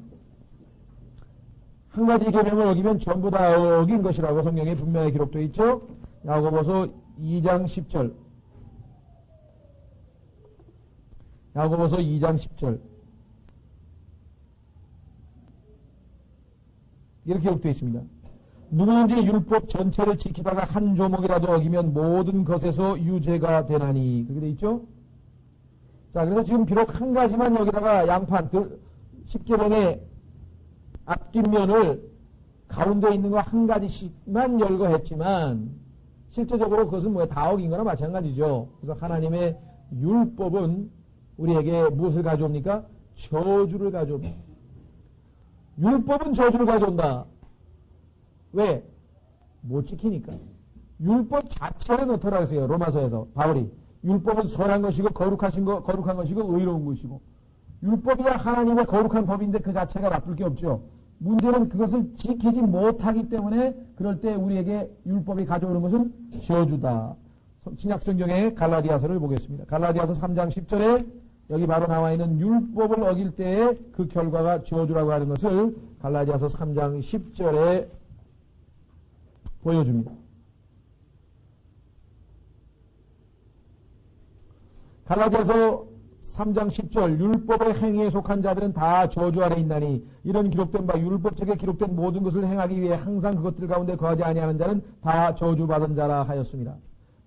한 가지 계명을 어기면 전부 다 어긴 것이라고 성경에 분명히 기록되어 있죠. 야고보서 2장 10절. 야고보서 2장 10절. 이렇게 기록되어 있습니다. 누구든지 율법 전체를 지키다가 한 조목이라도 어기면 모든 것에서 유죄가 되나니. 그렇게 돼 있죠? 자, 그래서 지금 비록 한 가지만 여기다가 양판, 십계명의 앞뒷면을 가운데 있는 거 한 가지씩만 열거했지만 실제적으로 그것은 뭐야? 다 어긴 거나 마찬가지죠. 그래서 하나님의 율법은 우리에게 무엇을 가져옵니까? 저주를 가져옵니다. 율법은 저주를 가져온다. 왜? 못 지키니까. 율법 자체를 넣더라 그랬어요. 로마서에서 바울이. 율법은 선한 것이고 거룩한 것이고 의로운 것이고. 율법이야 하나님의 거룩한 법인데 그 자체가 나쁠 게 없죠. 문제는 그것을 지키지 못하기 때문에 그럴 때 우리에게 율법이 가져오는 것은 저주다. 신약성경의 갈라디아서를 보겠습니다. 갈라디아서 3장 10절에 여기 바로 나와 있는 율법을 어길 때의 그 결과가 저주라고 하는 것을 갈라디아서 3장 10절에 보여줍니다. 갈라디아서 3장 10절 율법의 행위에 속한 자들은 다 저주 아래 있나니 이런 기록된 바 율법책에 기록된 모든 것을 행하기 위해 항상 그것들 가운데 거하지 아니하는 자는 다 저주받은 자라 하였습니다.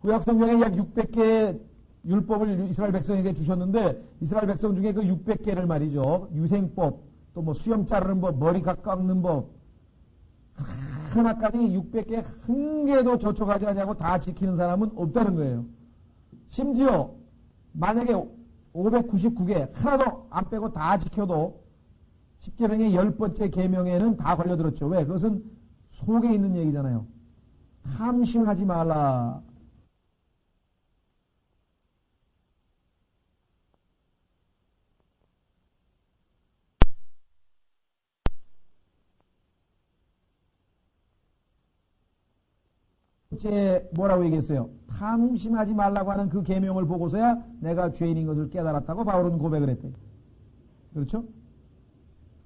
구약성경에 약 600개의 율법을 이스라엘 백성에게 주셨는데 이스라엘 백성 중에 그 600개를 말이죠. 유생법, 또 뭐 수염 자르는 법, 머리 깎는 법 하나까지 600개 한 개도 저촉하지 않냐고 다 지키는 사람은 없다는 거예요. 심지어 만약에 599개 하나도 안 빼고 다 지켜도 십계명의 10번째 계명에는 다 걸려들었죠. 왜? 그것은 속에 있는 얘기잖아요. 탐심하지 말라. 제 뭐라고 얘기했어요? 탐심하지 말라고 하는 그 계명을 보고서야 내가 죄인인 것을 깨달았다고 바울은 고백을 했대요. 그렇죠?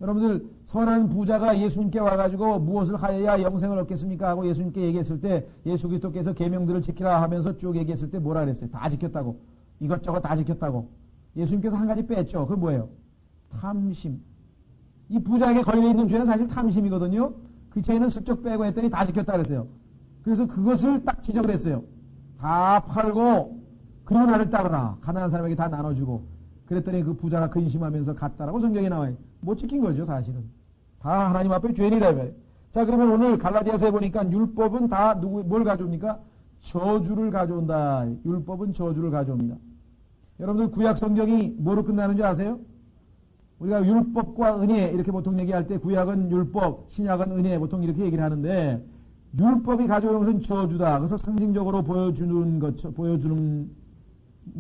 여러분들 선한 부자가 예수님께 와가지고 무엇을 하여야 영생을 얻겠습니까? 하고 예수님께 얘기했을 때 예수 그리스도께서 계명들을 지키라 하면서 쭉 얘기했을 때 뭐라 그랬어요? 다 지켰다고. 이것저것 다 지켰다고. 예수님께서 한 가지 뺐죠. 그건 뭐예요? 탐심. 이 부자에게 걸려있는 죄는 사실 탐심이거든요. 그 죄는 슬쩍 빼고 했더니 다 지켰다 그랬어요. 그래서 그것을 딱 지적을 했어요. 다 팔고 그리고 나를 따르라. 가난한 사람에게 다 나눠주고 그랬더니 그 부자가 근심하면서 갔다라고 성경에 나와요. 못 지킨 거죠 사실은. 다 하나님 앞에 죄인이다. 자 그러면 오늘 갈라디아서에 보니까 율법은 다 뭘 가져옵니까? 저주를 가져온다. 율법은 저주를 가져옵니다. 여러분들 구약 성경이 뭐로 끝나는 줄 아세요? 우리가 율법과 은혜 이렇게 보통 얘기할 때 구약은 율법, 신약은 은혜 보통 이렇게 얘기를 하는데 율법이 가져오는 것은 저주다. 그래서 상징적으로 보여주는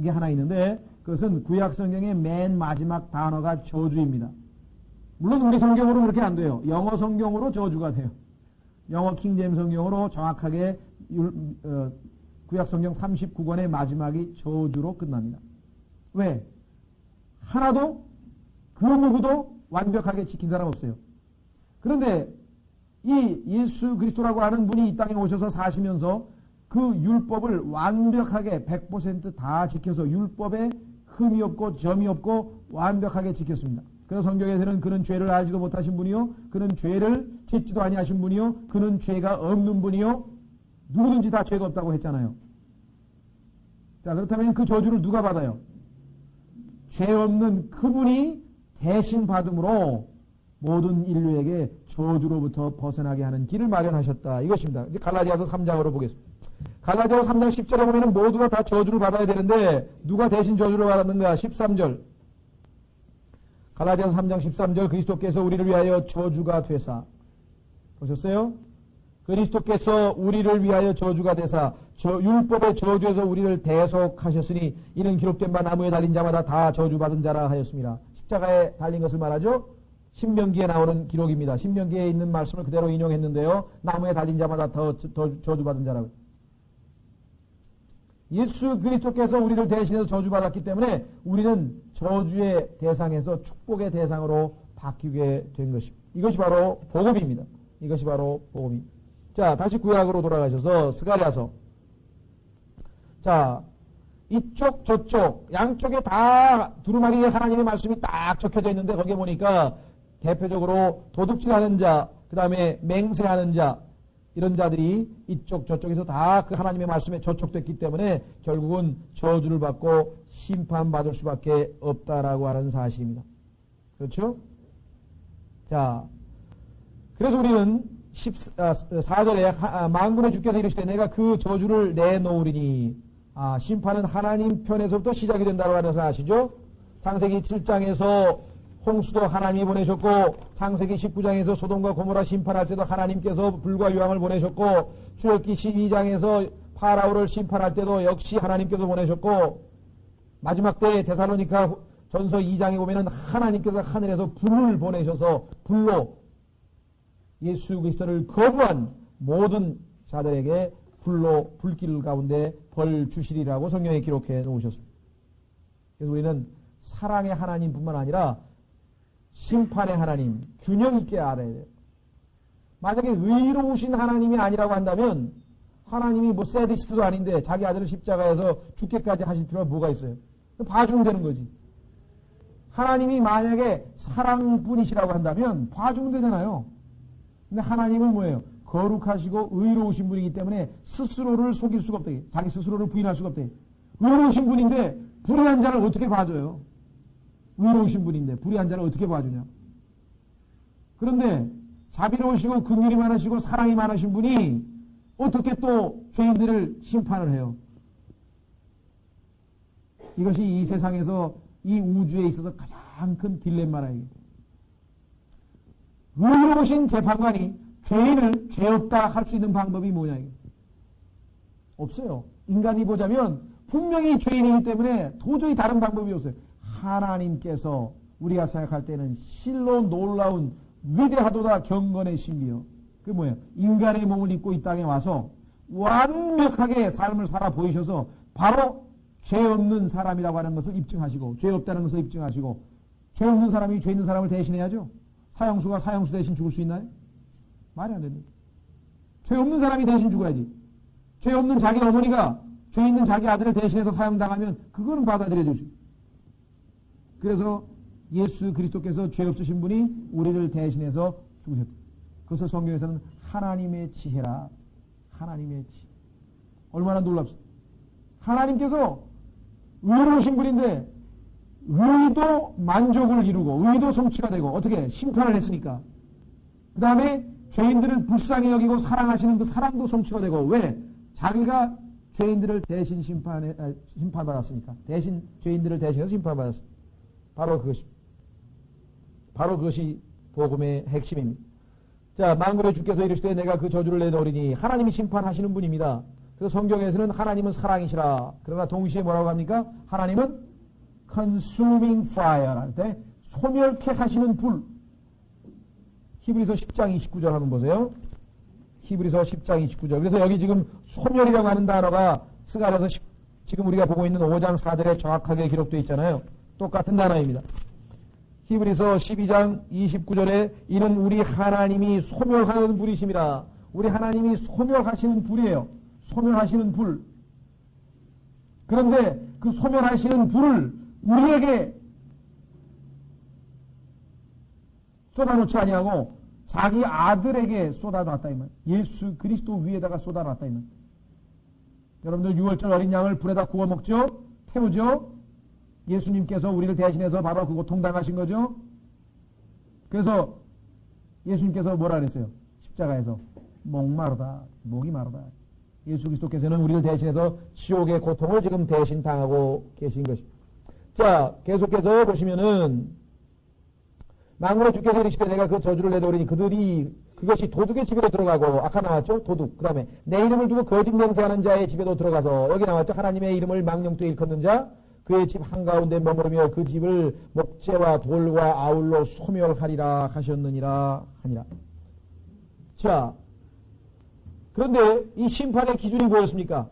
게 하나 있는데 그것은 구약 성경의 맨 마지막 단어가 저주입니다. 물론 우리 성경으로 그렇게 안 돼요. 영어 성경으로 저주가 돼요. 영어 킹제임 성경으로 정확하게 구약 성경 39권의 마지막이 저주로 끝납니다. 왜? 하나도 그 누구도 완벽하게 지킨 사람 없어요. 그런데 이 예수 그리스도라고 하는 분이 이 땅에 오셔서 사시면서 그 율법을 완벽하게 100% 다 지켜서 율법에 흠이 없고 점이 없고 완벽하게 지켰습니다. 그래서 성경에서는 그는 죄를 알지도 못하신 분이요 그는 죄를 짓지도 아니하신 분이요 그는 죄가 없는 분이요 누구든지 다 죄가 없다고 했잖아요. 자 그렇다면 그 저주를 누가 받아요? 죄 없는 그분이 대신 받음으로 모든 인류에게 저주로부터 벗어나게 하는 길을 마련하셨다. 이것입니다. 이제 갈라디아서 3장으로 보겠습니다. 갈라디아서 3장 10절에 보면 모두가 다 저주를 받아야 되는데 누가 대신 저주를 받았는가? 13절. 갈라디아서 3장 13절 그리스도께서 우리를 위하여 저주가 되사. 보셨어요? 그리스도께서 우리를 위하여 저주가 되사 율법의 저주에서 우리를 대속하셨으니 이는 기록된 바 나무에 달린 자마다 다 저주받은 자라 하였습니다. 십자가에 달린 것을 말하죠. 신명기에 나오는 기록입니다. 신명기에 있는 말씀을 그대로 인용했는데요. 나무에 달린 자마다 더 저주받은 자라고. 예수 그리스도께서 우리를 대신해서 저주받았기 때문에 우리는 저주의 대상에서 축복의 대상으로 바뀌게 된 것입니다. 이것이 바로 복음입니다. 이것이 바로 복음입니다. 자, 다시 구약으로 돌아가셔서 스가랴서. 자, 이쪽 저쪽 양쪽에 다 두루마리에 하나님의 말씀이 딱 적혀져 있는데 거기에 보니까 대표적으로 도둑질하는 자, 그 다음에 맹세하는 자, 이런 자들이 이쪽 저쪽에서 다 그 하나님의 말씀에 저촉됐기 때문에 결국은 저주를 받고 심판받을 수밖에 없다라고 하는 사실입니다. 그렇죠? 자, 그래서 우리는 14절에 만군의 주께서 이르시되 내가 그 저주를 내놓으리니, 심판은 하나님 편에서부터 시작이 된다고 하는 것을 아시죠? 창세기 7장에서 홍수도 하나님이 보내셨고, 창세기 19장에서 소돔과 고모라 심판할 때도 하나님께서 불과 유황을 보내셨고, 출애굽기 12장에서 파라오를 심판할 때도 역시 하나님께서 보내셨고, 마지막 때 데살로니가 전서 2장에 보면은 하나님께서 하늘에서 불을 보내셔서 불로 예수 그리스도를 거부한 모든 자들에게 불로 불길 가운데 벌 주시리라고 성경에 기록해 놓으셨습니다. 그래서 우리는 사랑의 하나님뿐만 아니라 심판의 하나님, 균형 있게 알아야 돼요. 만약에 의로우신 하나님이 아니라고 한다면 하나님이 뭐 세디스트도 아닌데 자기 아들을 십자가에서 죽게까지 하실 필요가 뭐가 있어요? 봐주면 되는 거지. 하나님이 만약에 사랑뿐이시라고 한다면 봐주면 되잖아요. 근데 하나님은 뭐예요? 거룩하시고 의로우신 분이기 때문에 스스로를 속일 수가 없다. 자기 스스로를 부인할 수가 없다. 의로우신 분인데 불의한 자를 어떻게 봐줘요? 의로우신 분인데 불의한 자를 어떻게 봐주냐? 그런데 자비로우시고 긍휼이 많으시고 사랑이 많으신 분이 어떻게 또 죄인들을 심판을 해요? 이것이 이 세상에서 이 우주에 있어서 가장 큰 딜레마라. 의로우신 재판관이 죄인을 죄 없다 할 수 있는 방법이 뭐냐? 이게. 없어요. 인간이 보자면 분명히 죄인이기 때문에 도저히 다른 방법이 없어요. 하나님께서 우리가 생각할 때는 실로 놀라운 위대하도다 경건의 신비요. 그게 뭐예요? 인간의 몸을 입고 이 땅에 와서 완벽하게 삶을 살아 보이셔서 바로 죄 없는 사람이라고 하는 것을 입증하시고, 죄 없다는 것을 입증하시고, 죄 없는 사람이 죄 있는 사람을 대신해야죠. 사형수가 사형수 대신 죽을 수 있나요? 말이 안 됩니다. 죄 없는 사람이 대신 죽어야지. 죄 없는 자기 어머니가 죄 있는 자기 아들을 대신해서 사형당하면 그거는 받아들여 주시. 그래서 예수 그리스도께서 죄 없으신 분이 우리를 대신해서 죽으셨다. 그것을 성경에서는 하나님의 지혜라. 하나님의 지혜. 얼마나 놀랍습니까? 하나님께서 의로우신 분인데 의도 만족을 이루고 의도 성취가 되고 어떻게 심판을 했으니까 그 다음에 죄인들을 불쌍히 여기고 사랑하시는 그 사랑도 성취가 되고 왜? 자기가 죄인들을 대신 심판받았으니까. 대신 죄인들을 대신해서 심판받았습니다. 바로 그것이 복음의 핵심입니다. 자, 만군의 주께서 이르시되 내가 그 저주를 내놓으리니 하나님이 심판하시는 분입니다. 그래서 성경에서는 하나님은 사랑이시라. 그러나 동시에 뭐라고 합니까? 하나님은 consuming fire 할 때 소멸케 하시는 불. 히브리서 10장 29절 한번 보세요. 히브리서 10장 29절. 그래서 여기 지금 소멸이라고 하는 단어가 스가랴서 지금 우리가 보고 있는 5장 4절에 정확하게 기록되어 있잖아요. 똑같은 단어입니다. 히브리서 12장 29절에 이는 우리 하나님이 소멸하는 불이심이라. 우리 하나님이 소멸하시는 불이에요. 소멸하시는 불. 그런데 그 소멸하시는 불을 우리에게 쏟아놓지 아니하고 자기 아들에게 쏟아놨다 이 말. 예수 그리스도 위에다가 쏟아놨다 이 말. 여러분들 6월절 어린 양을 불에다 구워 먹죠? 태우죠? 예수님께서 우리를 대신해서 바로 그 고통당하신 거죠? 그래서 예수님께서 뭐라 그랬어요? 십자가에서 목마르다, 목이 마르다. 예수 그리스도께서는 우리를 대신해서 지옥의 고통을 지금 대신 당하고 계신 것입니다. 자, 계속해서 보시면은 만군의 주께서 이르시되 내가 그 저주를 내놓으리니 그것이 도둑의 집에도 들어가고 아까 나왔죠? 도둑. 그 다음에 내 이름을 두고 거짓 맹세하는 자의 집에도 들어가서 여기 나왔죠? 하나님의 이름을 망령되이 일컫는 자 그의 집 한가운데 머무르며 그 집을 목재와 돌과 아울로 소멸하리라 하셨느니라 하니라. 자, 그런데 이 심판의 기준이 뭐였습니까?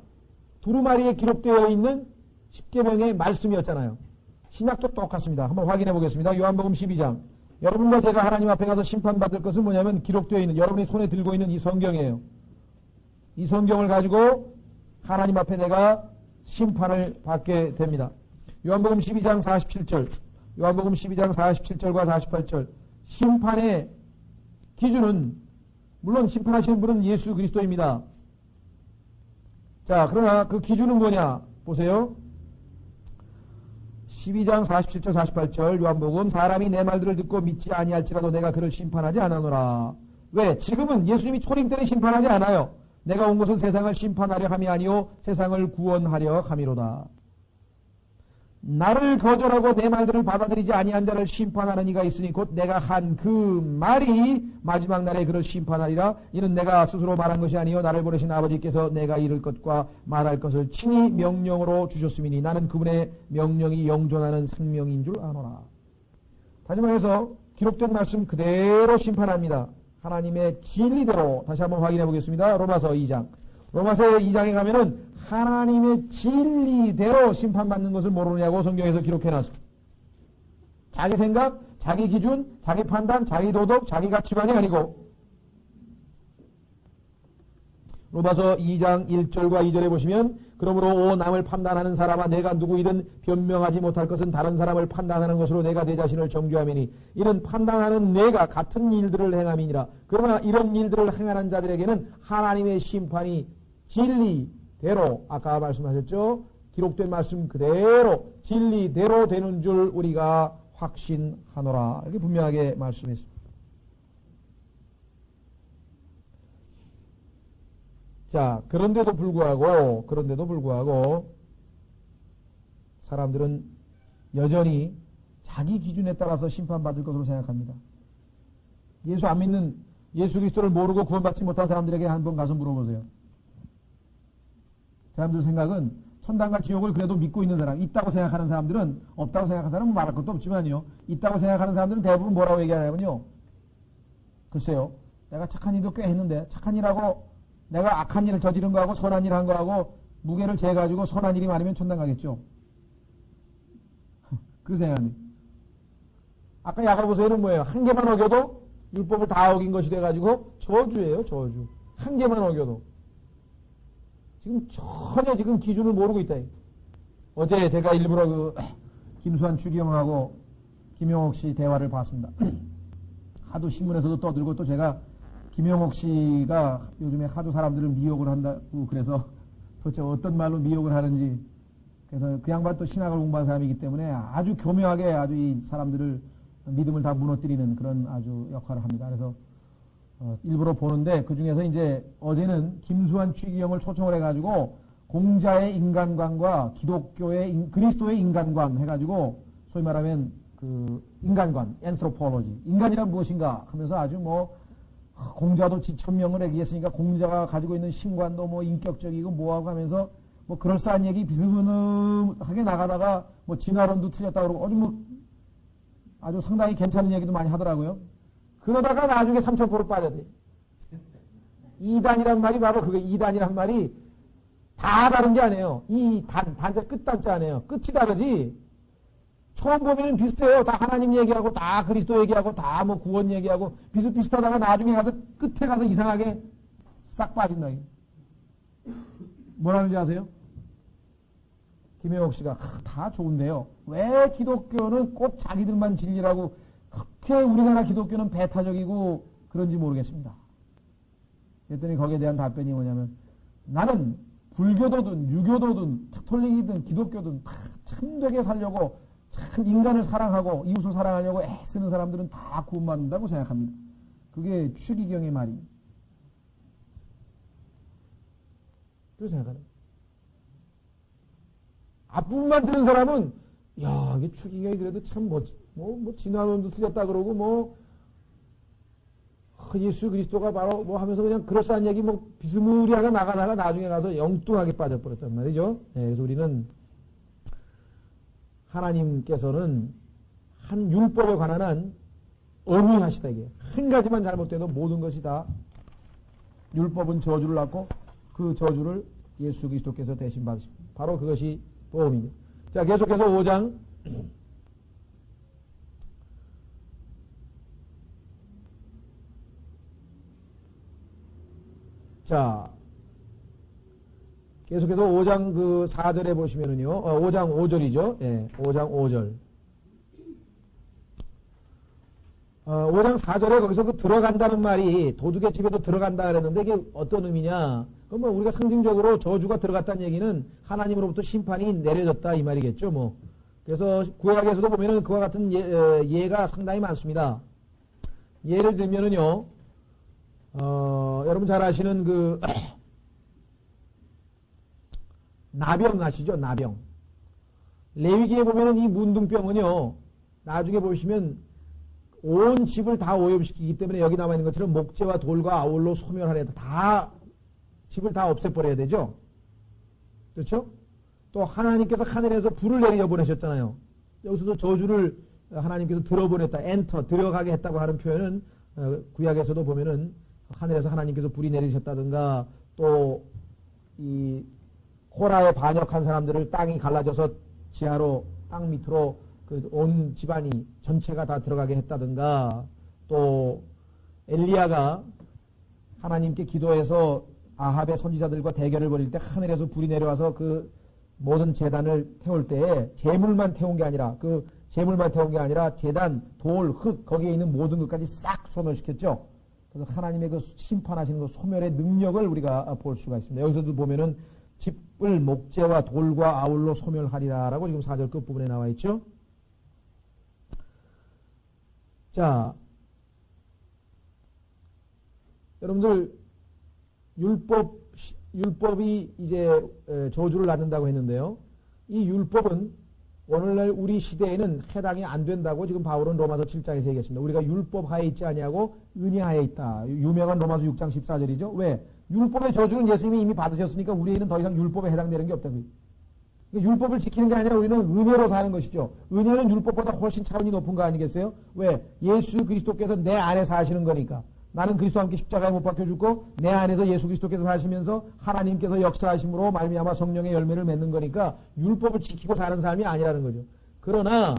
두루마리에 기록되어 있는 십계명의 말씀이었잖아요. 신약도 똑같습니다. 한번 확인해 보겠습니다. 요한복음 12장. 여러분과 제가 하나님 앞에 가서 심판받을 것은 뭐냐면 기록되어 있는 여러분이 손에 들고 있는 이 성경이에요. 이 성경을 가지고 하나님 앞에 내가 심판을 받게 됩니다. 요한복음 12장 47절. 요한복음 12장 47절과 48절. 심판의 기준은 물론 심판하시는 분은 예수 그리스도입니다. 자, 그러나 그 기준은 뭐냐? 보세요. 12장 47절 48절 요한복음 사람이 내 말들을 듣고 믿지 아니할지라도 내가 그를 심판하지 않으노라. 왜? 지금은 예수님이 초림 때는 심판하지 않아요. 내가 온 것은 세상을 심판하려 함이 아니요 세상을 구원하려 함이로다. 나를 거절하고 내 말들을 받아들이지 아니한 자를 심판하는 이가 있으니 곧 내가 한 그 말이 마지막 날에 그를 심판하리라. 이는 내가 스스로 말한 것이 아니요 나를 보내신 아버지께서 내가 이를 것과 말할 것을 친히 명령으로 주셨음이니 나는 그분의 명령이 영존하는 생명인 줄 아노라. 다시 말해서 기록된 말씀 그대로 심판합니다. 하나님의 진리대로. 다시 한번 확인해 보겠습니다. 로마서 2장. 로마서 2장에 가면은 하나님의 진리대로 심판받는 것을 모르느냐고 성경에서 기록해놨습니다. 자기 생각, 자기 기준, 자기 판단, 자기 도덕, 자기 가치관이 아니고 로마서 2장 1절과 2절에 보시면 그러므로 오 남을 판단하는 사람아 내가 누구이든 변명하지 못할 것은 다른 사람을 판단하는 것으로 내가 내 자신을 정죄함이니 이는 판단하는 내가 같은 일들을 행함이니라. 그러나 이런 일들을 행하는 자들에게는 하나님의 심판이 진리대로 아까 말씀하셨죠. 기록된 말씀 그대로 진리대로 되는 줄 우리가 확신하노라. 이렇게 분명하게 말씀했습니다. 자, 그런데도 불구하고 사람들은 여전히 자기 기준에 따라서 심판받을 것으로 생각합니다. 예수 안 믿는, 예수 그리스도를 모르고 구원받지 못한 사람들에게 한번 가서 물어보세요. 사람들 생각은 천당과 지옥을 그래도 믿고 있는 사람, 있다고 생각하는 사람들은, 없다고 생각하는 사람은 말할 것도 없지만요. 있다고 생각하는 사람들은 대부분 뭐라고 얘기하냐면요. 글쎄요. 내가 착한 일도 꽤 했는데 착한 일하고 내가 악한 일을 저지른 거하고 선한 일 한 거하고 무게를 재가지고 선한 일이 많으면 천당 가겠죠. 그 생각합니다. 아까 야고보서에는 뭐예요? 한 개만 어겨도 율법을 다 어긴 것이 돼가지고 저주예요. 저주. 한 개만 어겨도. 지금 전혀 지금 기준을 모르고 있다. 어제 제가 일부러 김수환 추기영하고 김용옥 씨 대화를 봤습니다. 하도 신문에서도 떠들고 또 제가 김용옥 씨가 요즘에 하도 사람들을 미혹을 한다고 그래서 도대체 어떤 말로 미혹을 하는지 그래서 그 양반 또 신학을 공부한 사람이기 때문에 아주 교묘하게 아주 이 사람들을 믿음을 다 무너뜨리는 그런 아주 역할을 합니다. 그래서 일부러 보는데 그 중에서 이제 어제는 김수환 추기경을 초청을 해가지고 공자의 인간관과 기독교의 그리스도의 인간관 해가지고 소위 말하면 그 인간관, anthropology, 인간이란 무엇인가 하면서 아주 뭐 공자도 지천명을 얘기했으니까 공자가 가지고 있는 신관도 뭐 인격적이고 뭐하고 하면서 뭐 그럴싸한 얘기 비스무름하게 나가다가 뭐 진화론도 틀렸다고 그러고 아주 상당히 괜찮은 얘기도 많이 하더라고요. 그러다가 나중에 삼천포로 빠졌대. 이단이란 말이 바로 그게 이단이란 말이 다 다른 게 아니에요. 이 단자 끝단자 아니에요. 끝이 다르지. 처음 보면은 비슷해요. 다 하나님 얘기하고 다 그리스도 얘기하고 다 뭐 구원 얘기하고 비슷비슷하다가 나중에 가서 끝에 가서 이상하게 싹 빠진다. 뭐라는지 아세요? 김혜옥 씨가 다 좋은데요. 왜 기독교는 꼭 자기들만 진리라고 그렇게 우리나라 기독교는 배타적이고 그런지 모르겠습니다. 그랬더니 거기에 대한 답변이 뭐냐면 나는 불교도든 유교도든 카톨릭이든 기독교든 다 참되게 살려고 참 인간을 사랑하고 이웃을 사랑하려고 애쓰는 사람들은 다 구원받는다고 생각합니다. 그게 추기경의 말입니다. 그렇게 생각하는 앞부분만 들은 사람은 야 이게 추기경이 그래도 참 뭐 진화론도 틀렸다 그러고 예수 그리스도가 바로 뭐 하면서 그냥 그럴싸한 얘기 뭐 비스무리하게 나가다가 나중에 가서 영뚱하게 빠져버렸단 말이죠. 네, 그래서 우리는 하나님께서는 한 율법에 관한 한 엄위하시다 이게 한 가지만 잘못돼도 모든 것이 다 율법은 저주를 낳고 그 저주를 예수 그리스도께서 대신 받으십니다. 바로 그것이 보험입니다. 자, 계속해서 5장 자, 계속해서 5장 그 4절에 보시면은요, 5장 5절이죠. 예, 5장 5절. 5장 4절에 거기서 그 들어간다는 말이 도둑의 집에도 들어간다 그랬는데 이게 어떤 의미냐? 그럼 뭐 우리가 상징적으로 저주가 들어갔다는 얘기는 하나님으로부터 심판이 내려졌다 이 말이겠죠, 뭐. 그래서 구약에서도 보면은 그와 같은 예가 상당히 많습니다. 예를 들면은요, 여러분 잘 아시는 그 나병 아시죠? 나병. 레위기에 보면은 이 문둥병은요, 나중에 보시면 온 집을 다 오염시키기 때문에 여기 남아있는 것처럼 목재와 돌과 아울로 소멸하려 다 집을 다 없애버려야 되죠. 그렇죠? 또 하나님께서 하늘에서 불을 내려 보내셨잖아요. 여기서도 저주를 하나님께서 들어보냈다. 엔터 들어가게 했다고 하는 표현은 구약에서도 보면은 하늘에서 하나님께서 불이 내리셨다든가 또 이 코라에 반역한 사람들을 땅이 갈라져서 지하로 땅 밑으로 그 온 집안이 전체가 다 들어가게 했다든가 또 엘리야가 하나님께 기도해서 아합의 선지자들과 대결을 벌일 때 하늘에서 불이 내려와서 그 모든 제단을 태울 때에 재물만 태운 게 아니라 제단, 돌, 흙 거기에 있는 모든 것까지 싹 소멸시켰죠. 그래서 하나님의 그 심판하시는 그 소멸의 능력을 우리가 볼 수가 있습니다. 여기서도 보면은 집을 목재와 돌과 아울로 소멸하리라라고 지금 4절 끝부분에 나와 있죠. 자, 여러분들 율법이 이제 저주를 낳는다고 했는데요. 이 율법은 오늘날 우리 시대에는 해당이 안 된다고 지금 바울은 로마서 7장에서 얘기했습니다. 우리가 율법 하에 있지 아니하고 은혜 하에 있다. 유명한 로마서 6장 14절이죠. 왜? 율법의 저주는 예수님이 이미 받으셨으니까 우리에는 더 이상 율법에 해당되는 게 없다고요. 그러니까 율법을 지키는 게 아니라 우리는 은혜로 사는 것이죠. 은혜는 율법보다 훨씬 차원이 높은 거 아니겠어요? 왜? 예수 그리스도께서 내 안에 사시는 거니까. 나는 그리스도와 함께 십자가에 못 박혀 죽고 내 안에서 예수 그리스도께서 사시면서 하나님께서 역사하심으로 말미암아 성령의 열매를 맺는 거니까 율법을 지키고 사는 삶이 아니라는 거죠. 그러나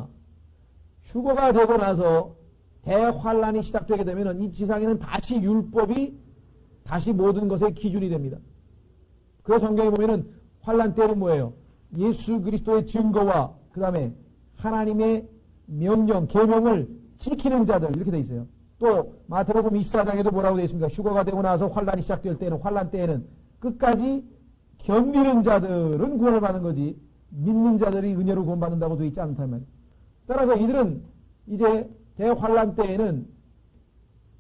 휴거가 되고 나서 대환란이 시작되게 되면 이 지상에는 다시 율법이 다시 모든 것의 기준이 됩니다. 그 성경에 보면은 환란 때는 뭐예요? 예수 그리스도의 증거와 그 다음에 하나님의 명령, 계명을 지키는 자들 이렇게 돼 있어요. 또 마태복음 24장에도 뭐라고 되어 있습니까? 휴거가 되고 나서 환란이 시작될 때는 환란 때에는 끝까지 견디는 자들은 구원을 받는 거지 믿는 자들이 은혜로 구원받는다고 되어 있지 않다 말이에요. 따라서 이들은 이제 대환란 때에는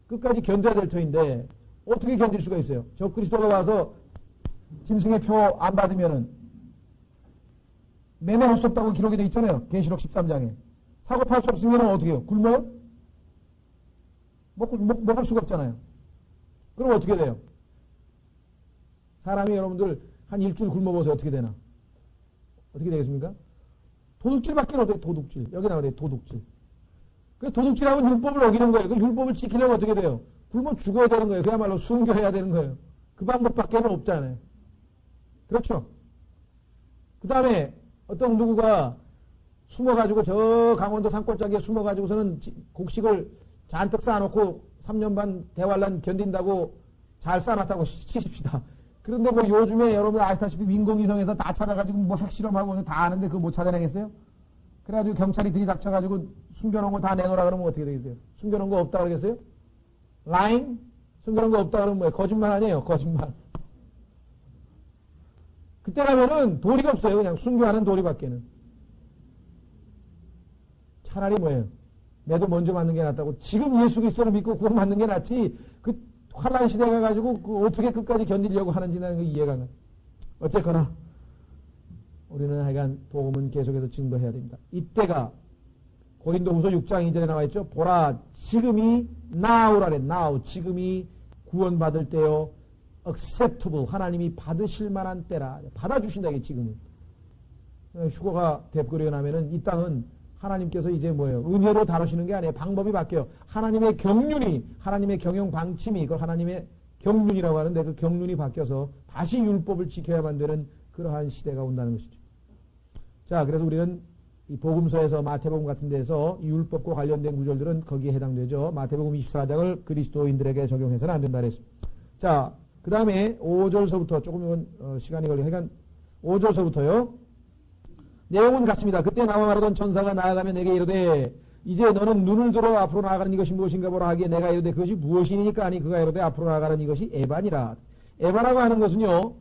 끝까지 견뎌야 될 터인데 어떻게 견딜 수가 있어요? 저 그리스도가 와서 짐승의 표 안 받으면은 매매할 수 없다고 기록이 되어 있잖아요. 계시록 13장에. 사고 팔 수 없으면 어떻게 해요? 굶어요? 먹을 수가 없잖아요. 그럼 어떻게 돼요? 사람이 여러분들 한 일주일 굶어보세요. 어떻게 되나? 어떻게 되겠습니까? 도둑질밖에 없어요. 도둑질. 여기 나오네요. 도둑질. 그 도둑질하면 율법을 어기는 거예요. 그 율법을 지키려면 어떻게 돼요? 굶어 죽어야 되는 거예요. 그야말로 순교해야 되는 거예요. 그 방법밖에 없잖아요. 그렇죠? 그 다음에 어떤 누구가 숨어가지고 저 강원도 산골짜기에 숨어가지고서는 곡식을 잔뜩 쌓아놓고 3년 반 대환란 견딘다고 잘 쌓아놨다고 치십시다. 그런데 뭐 요즘에 여러분 아시다시피 민공위성에서 다 찾아가지고 뭐 핵실험하고 다 아는데 그거 못 찾아내겠어요? 그래가지고 경찰이 들이닥쳐가지고 숨겨놓은 거 다 내놓으라 그러면 어떻게 되겠어요? 숨겨놓은 거 없다 그러겠어요? 라잉? 숨겨놓은 거 없다 그러면 뭐예요? 거짓말 아니에요? 거짓말. 그때 가면은 도리가 없어요. 그냥 순교하는 도리밖에는. 차라리 뭐예요? 내도 먼저 맞는 게 낫다고. 지금 예수 그리스도를 믿고 구원 받는 게 낫지. 그 환란 시대 가가지고 그 어떻게 끝까지 견디려고 하는지 나는 이해가 안 가. 어쨌거나 우리는 하여간 복음은 계속해서 증거해야 됩니다. 이때가 고린도후서 6장 2절에 나와 있죠. 보라 지금이 now라래. now 지금이 구원받을 때요. acceptable 하나님이 받으실 만한 때라. 받아주신다 이게 지금은. 휴거가 되버리고 나면은 이 땅은 하나님께서 이제 뭐예요? 은혜로 다루시는 게 아니에요. 방법이 바뀌어요. 하나님의 경륜이, 하나님의 경영 방침이, 이걸 하나님의 경륜이라고 하는데 그 경륜이 바뀌어서 다시 율법을 지켜야만 되는 그러한 시대가 온다는 것이죠. 자, 그래서 우리는 이 복음서에서 마태복음 같은 데서 율법과 관련된 구절들은 거기에 해당되죠. 마태복음 24장을 그리스도인들에게 적용해서는 안 된다 그랬습니다. 자, 그 다음에 5절서부터 조금 이건 시간이 걸리니까 그러니까 5절서부터요. 내용은 같습니다. 그때 나와 말하던 천사가 나아가며 내게 이르되 이제 너는 눈을 들어 앞으로 나아가는 이것이 무엇인가 보라 하기에 내가 이르되 그것이 무엇이니까 아니 그가 이르되 앞으로 나아가는 이것이 에반이라. 에반이라고 하는 것은요.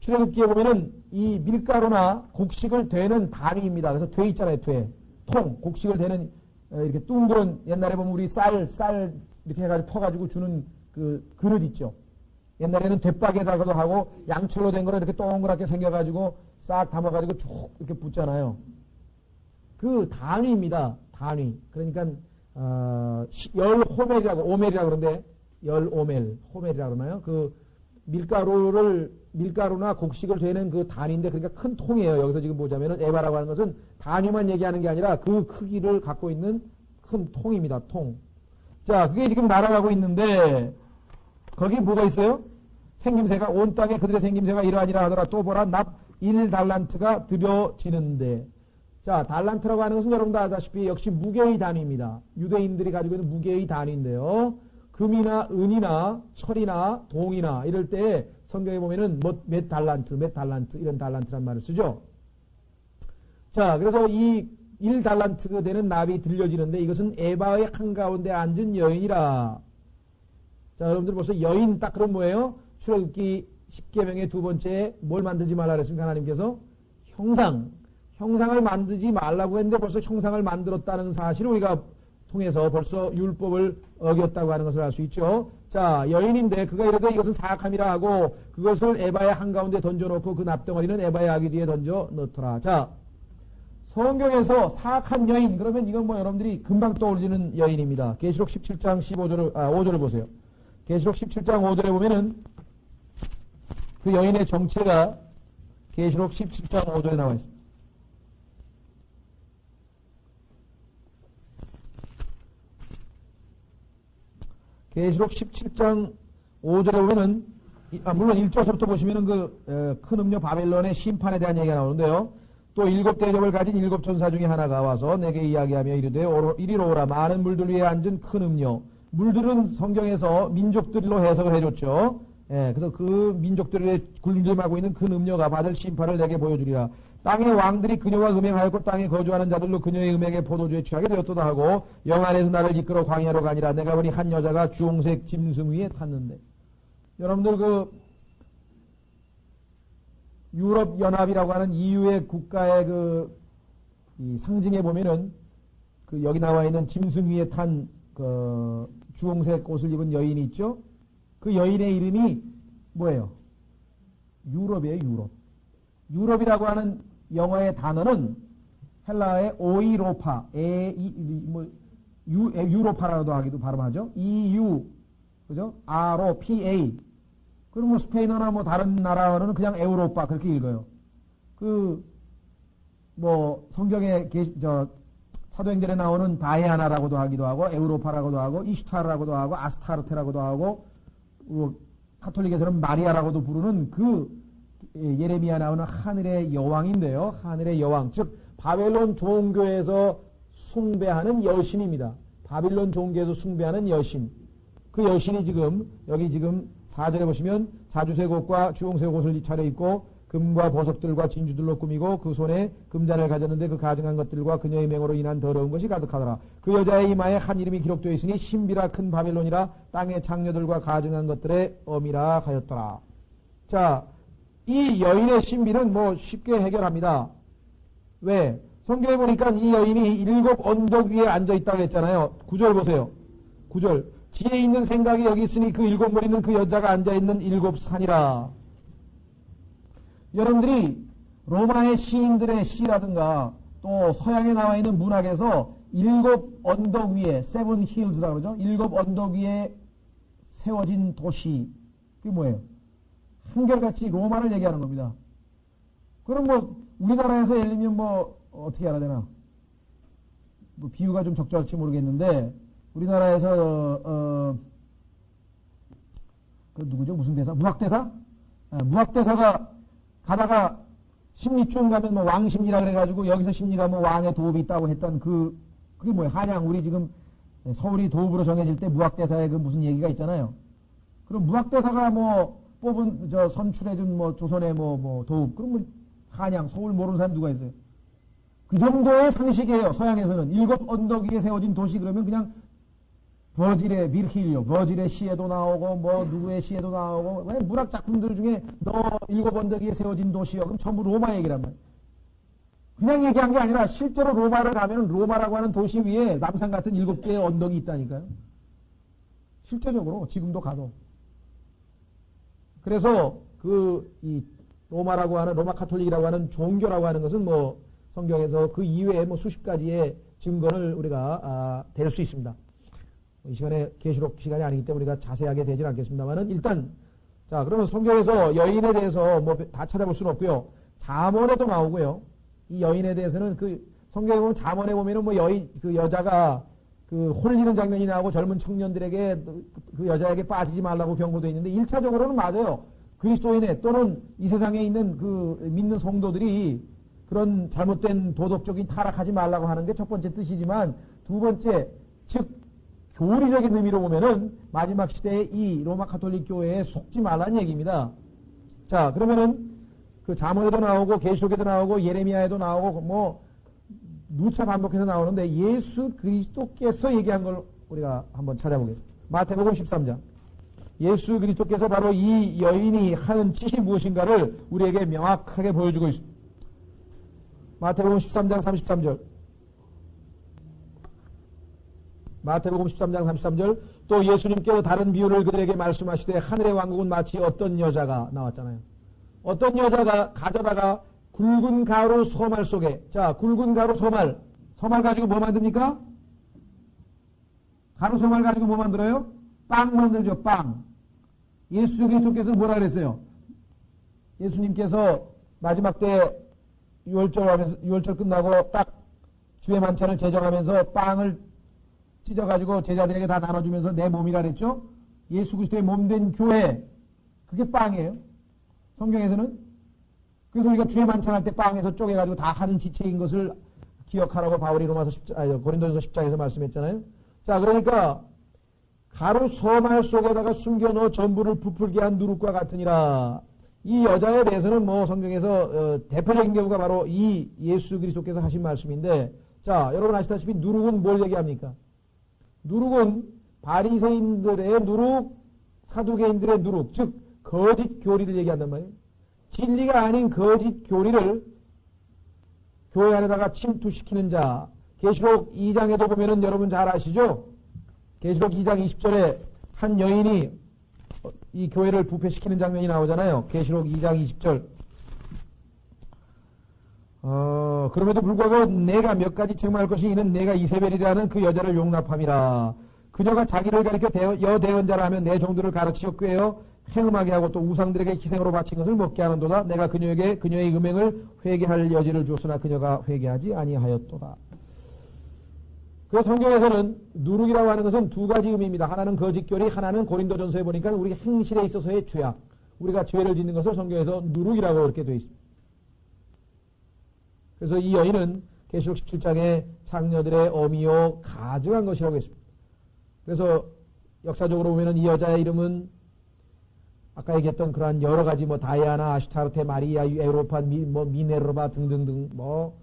출애굽기에 보면은 이 밀가루나 곡식을 되는 단위입니다. 그래서 돼 있잖아요. 돼. 통. 곡식을 되는 이렇게 둥그런 옛날에 보면 우리 쌀 이렇게 해가지고 퍼가지고 주는 그 그릇 있죠. 옛날에는 돛박에다가도 하고 양철로 된 거를 이렇게 동그랗게 생겨가지고 싹 담아가지고 쭉 이렇게 붓잖아요. 그 단위입니다. 단위. 그러니까 열 호멜이라고 오멜이라고 그러는데 열 오멜 호멜이라고 그러나요? 그 밀가루나 곡식을 되는 그 단위인데 그러니까 큰 통이에요. 여기서 지금 보자면은 에바라고 하는 것은 단위만 얘기하는 게 아니라 그 크기를 갖고 있는 큰 통입니다. 통. 자, 그게 지금 날아가고 있는데 거기 뭐가 있어요? 생김새가 온 땅에 그들의 생김새가 이러하니라 하더라. 또 보라 납 1달란트가 들여지는데. 자, 달란트라고 하는 것은 여러분도 아다시피 역시 무게의 단위입니다. 유대인들이 가지고 있는 무게의 단위인데요. 금이나 은이나 철이나 동이나 이럴 때 성경에 보면은 몇 달란트 이런 달란트란 말을 쓰죠. 자, 그래서 이 1달란트가 되는 납이 들려지는데 이것은 에바의 한가운데 앉은 여인이라. 자, 여러분들 벌써 여인 딱 그럼 뭐예요? 출애굽기 10계명의 두 번째 뭘 만들지 말라 그랬습니까? 하나님께서 형상을 만들지 말라고 했는데 벌써 형상을 만들었다는 사실을 우리가 통해서 벌써 율법을 어겼다고 하는 것을 알 수 있죠. 자, 여인인데 그가 이르되 이것은 사악함이라 하고 그것을 에바의 한가운데 던져놓고 그 납덩어리는 에바의 아기 뒤에 던져 넣더라. 자, 성경에서 사악한 여인 그러면 이건 뭐 여러분들이 금방 떠올리는 여인입니다. 계시록 17장 5절을 보세요. 계시록 17장 5절에 보면은 그 여인의 정체가 계시록 17장 5절에 나와 있습니다. 계시록 17장 5절에 보면은 물론 1절부터 보시면은 그 큰 음녀 바벨론의 심판에 대한 얘기가 나오는데요. 또 7 대접을 가진 7 천사 중에 하나가 와서 내게 이야기하며 이르되 이리로 오라. 많은 물들 위에 앉은 큰 음녀. 물들은 성경에서 민족들로 해석을 해줬죠. 예, 그래서 그 민족들의 굴림하고 있는 큰 음녀가 받을 심판을 내게 보여주리라. 땅의 왕들이 그녀와 음행하였고 땅에 거주하는 자들로 그녀의 음행에 포도주에 취하게 되었도다 하고 영안에서 나를 이끌어 광야로 가니라. 내가 보니 한 여자가 주홍색 짐승 위에 탔는데. 여러분들 그 유럽 연합이라고 하는 EU의 국가의 이 상징에 보면은 그 여기 나와 있는 짐승 위에 탄 그 주홍색 옷을 입은 여인이 있죠. 그 여인의 이름이 뭐예요? 유럽이에요, 유럽. 유럽이라고 하는 영어의 단어는 헬라어의 오이로파, 유로파라고도 하기도 발음하죠. EU, 그죠? ROPA. 그럼 뭐 스페인어나 뭐 다른 나라어는 그냥 에우로파 그렇게 읽어요. 성경에 사도행전에 나오는 다이아나라고도 하기도 하고 에우로파라고도 하고 이슈타르라고도 하고 아스타르테라고도 하고 카톨릭에서는 마리아라고도 부르는 예레미야 나오는 하늘의 여왕인데요. 하늘의 여왕, 즉 바벨론 종교에서 숭배하는 여신입니다. 바빌론 종교에서 숭배하는 여신. 그 여신이 여기 4절에 보시면 자주색 옷과 주홍색 옷을 차려입고 금과 보석들과 진주들로 꾸미고 그 손에 금잔을 가졌는데 그 가증한 것들과 그녀의 맹으로 인한 더러운 것이 가득하더라. 그 여자의 이마에 한 이름이 기록되어 있으니 신비라 큰 바벨론이라 땅의 장녀들과 가증한 것들의 엄이라 하였더라. 자, 이 여인의 신비는 뭐 쉽게 해결합니다. 왜? 성경에 보니까 이 여인이 7 언덕 위에 앉아있다고 했잖아요. 9절 보세요. 9절. 지혜 있는 생각이 여기 있으니 그 7 머리는 그 여자가 앉아있는 7 산이라. 여러분들이 로마의 시인들의 시라든가 또 서양에 나와 있는 문학에서 7 언덕 위에, 7 hills라고 그러죠. 7 언덕 위에 세워진 도시. 그게 뭐예요? 한결같이 로마를 얘기하는 겁니다. 그럼 뭐 우리나라에서 예를 들면 어떻게 알아야 되나? 비유가 좀 적절할지 모르겠는데 우리나라에서 그 누구죠? 무슨 대사? 무학대사? 무학대사가 가다가 심리쯤 가면 왕심리라 그래가지고 여기서 심리 가면 왕의 도읍이 있다고 했던 그게 뭐예요? 한양 우리 지금 서울이 도읍으로 정해질 때 무학대사의 그 무슨 얘기가 있잖아요. 그럼 무학대사가 뽑은 선출해준 조선의 도읍 그럼 한양 서울 모르는 사람 누가 있어요? 그 정도의 상식이에요. 서양에서는. 7 언덕 위에 세워진 도시 그러면 그냥 버질의 비르힐리오, 버질의 시에도 나오고 뭐 누구의 시에도 나오고 문학 작품들 중에 너 7 언덕 위에 세워진 도시요. 그럼 전부 로마 얘기란 말이에요. 그냥 얘기한 게 아니라 실제로 로마를 가면 로마라고 하는 도시 위에 남산 같은 7개의 언덕이 있다니까요. 실제적으로 지금도 가도. 그래서 이 로마라고 하는 로마 카톨릭이라고 하는 종교라고 하는 것은 뭐 성경에서 그 이외에 뭐 수십 가지의 증거를 우리가 댈 수 있습니다. 이 시간에 계시록 시간이 아니기 때문에 우리가 자세하게 되진 않겠습니다만은 일단 자 그러면 성경에서 여인에 대해서 뭐 다 찾아볼 수는 없고요. 잠언에도 나오고요. 이 여인에 대해서는 그 성경에 보면 잠언에 보면은 뭐 그 여자가 그 홀리는 장면이 나오고 젊은 청년들에게 그 여자에게 빠지지 말라고 경고되어 있는데 1차적으로는 맞아요. 그리스도인의 또는 이 세상에 있는 그 믿는 성도들이 그런 잘못된 도덕적인 타락하지 말라고 하는 게 첫 번째 뜻이지만 두 번째 즉 교리적인 의미로 보면은 마지막 시대에 이 로마 카톨릭 교회에 속지 말라는 얘기입니다. 자 그러면은 그 잠언에도 나오고 계시록에도 나오고 예레미야에도 나오고 뭐 누차 반복해서 나오는데 예수 그리스도께서 얘기한 걸 우리가 한번 찾아보겠습니다. 마태복음 13장. 예수 그리스도께서 바로 이 여인이 하는 짓이 무엇인가를 우리에게 명확하게 보여주고 있습니다. 마태복음 13장 33절. 마태복음 13장 33절. 또 예수님께서 다른 비유를 그들에게 말씀하시되 하늘의 왕국은 마치 어떤 여자가 나왔잖아요. 어떤 여자가 가져다가 굵은 가루 소말 속에 자 굵은 가루 소말 가지고 뭐 만듭니까? 가루 소말 가지고 뭐 만들어요? 빵 만들죠. 빵. 예수 그리스도께서 뭐라 그랬어요? 예수님께서 마지막 때 6월절 끝나고 딱 주의 만찬을 제정하면서 빵을 찢어가지고 제자들에게 다 나눠주면서 내 몸이라 그랬죠? 예수 그리스도의 몸된 교회 그게 빵이에요. 성경에서는 그래서 우리가 주의 만찬할 때 빵에서 쪼개가지고 다 하는 지체인 것을 기억하라고 바울이 고린도전서 10장에서 말씀했잖아요. 자, 그러니까 가루 소말 속에다가 숨겨넣어 전부를 부풀게 한 누룩과 같으니라. 이 여자에 대해서는 뭐 성경에서 대표적인 경우가 바로 이 예수 그리스도께서 하신 말씀인데, 자, 여러분 아시다시피 누룩은 뭘 얘기합니까? 누룩은 바리새인들의 누룩, 사두개인들의 누룩, 즉 거짓 교리를 얘기한단 말이에요. 진리가 아닌 거짓 교리를 교회 안에다가 침투시키는 자. 계시록 2장에도 보면은 여러분 잘 아시죠? 계시록 2장 20절에 한 여인이 이 교회를 부패시키는 장면이 나오잖아요. 계시록 2장 20절. 그럼에도 불구하고 내가 몇 가지 책망할 것이 이는 내가 이세벨이라는 그 여자를 용납함이라. 그녀가 자기를 가리켜 여대언자라 하면 내 종들을 가르치어 꾀어 행음하게 하고 또 우상들에게 희생으로 바친 것을 먹게 하는도다. 내가 그녀에게 그녀의 음행을 회개할 여지를 주었으나 그녀가 회개하지 아니하였도다. 그래서 성경에서는 누룩이라고 하는 것은 두 가지 의미입니다. 하나는 거짓교리, 하나는 고린도전서에 보니까 우리 행실에 있어서의 죄악. 우리가 죄를 짓는 것을 성경에서 누룩이라고 그렇게 되어 있습니다. 그래서 이 여인은 계시록 17장에 창녀들의 어미요 가증한 것이라고 했습니다. 그래서 역사적으로 보면은 이 여자의 이름은 아까 얘기했던 그러한 여러 가지 뭐 다이아나, 아슈타르테, 마리아, 에우로파, 미네르바 등등등 뭐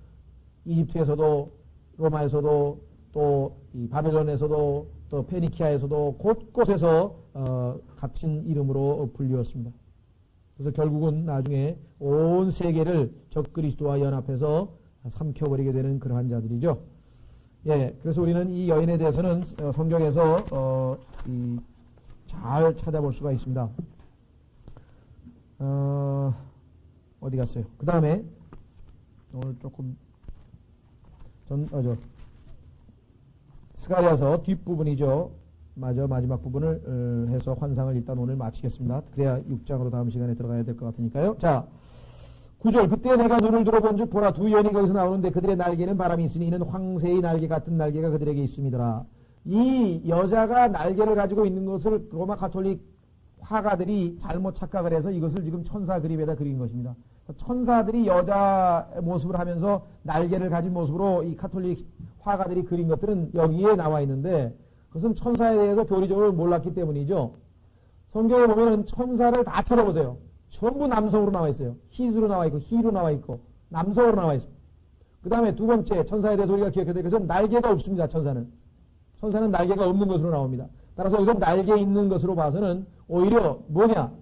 이집트에서도 로마에서도 또 이 바벨론에서도 또 페니키아에서도 곳곳에서 같은 이름으로 불리웠습니다. 그래서 결국은 나중에 온 세계를 적그리스도와 연합해서 삼켜버리게 되는 그러한 자들이죠. 예, 그래서 우리는 이 여인에 대해서는 성경에서 잘 찾아볼 수가 있습니다. 어디 갔어요? 그 다음에 오늘 조금 스가랴서 뒷부분이죠. 마지막 부분을 해서 환상을 일단 오늘 마치겠습니다. 그래야 6장으로 다음 시간에 들어가야 될 것 같으니까요. 자, 9절. 그때 내가 눈을 들어본 즉 보라 두 여인이 거기서 나오는데 그들의 날개는 바람이 있으니 이는 황새의 날개 같은 날개가 그들에게 있음이더라. 이 여자가 날개를 가지고 있는 것을 로마 가톨릭 화가들이 잘못 착각을 해서 이것을 지금 천사 그림에다 그린 것입니다. 천사들이 여자 모습을 하면서 날개를 가진 모습으로 이 가톨릭 화가들이 그린 것들은 여기에 나와 있는데 그것은 천사에 대해서 교리적으로 몰랐기 때문이죠. 성경에 보면은 천사를 다 찾아보세요. 전부 남성으로 나와 있어요. 히즈로 나와 있고 히로 나와 있고 남성으로 나와 있습니다. 그 다음에 두 번째 천사에 대해서 우리가 기억해야 될 것은 날개가 없습니다. 천사는 날개가 없는 것으로 나옵니다. 따라서 여기서 날개 있는 것으로 봐서는 오히려 뭐냐?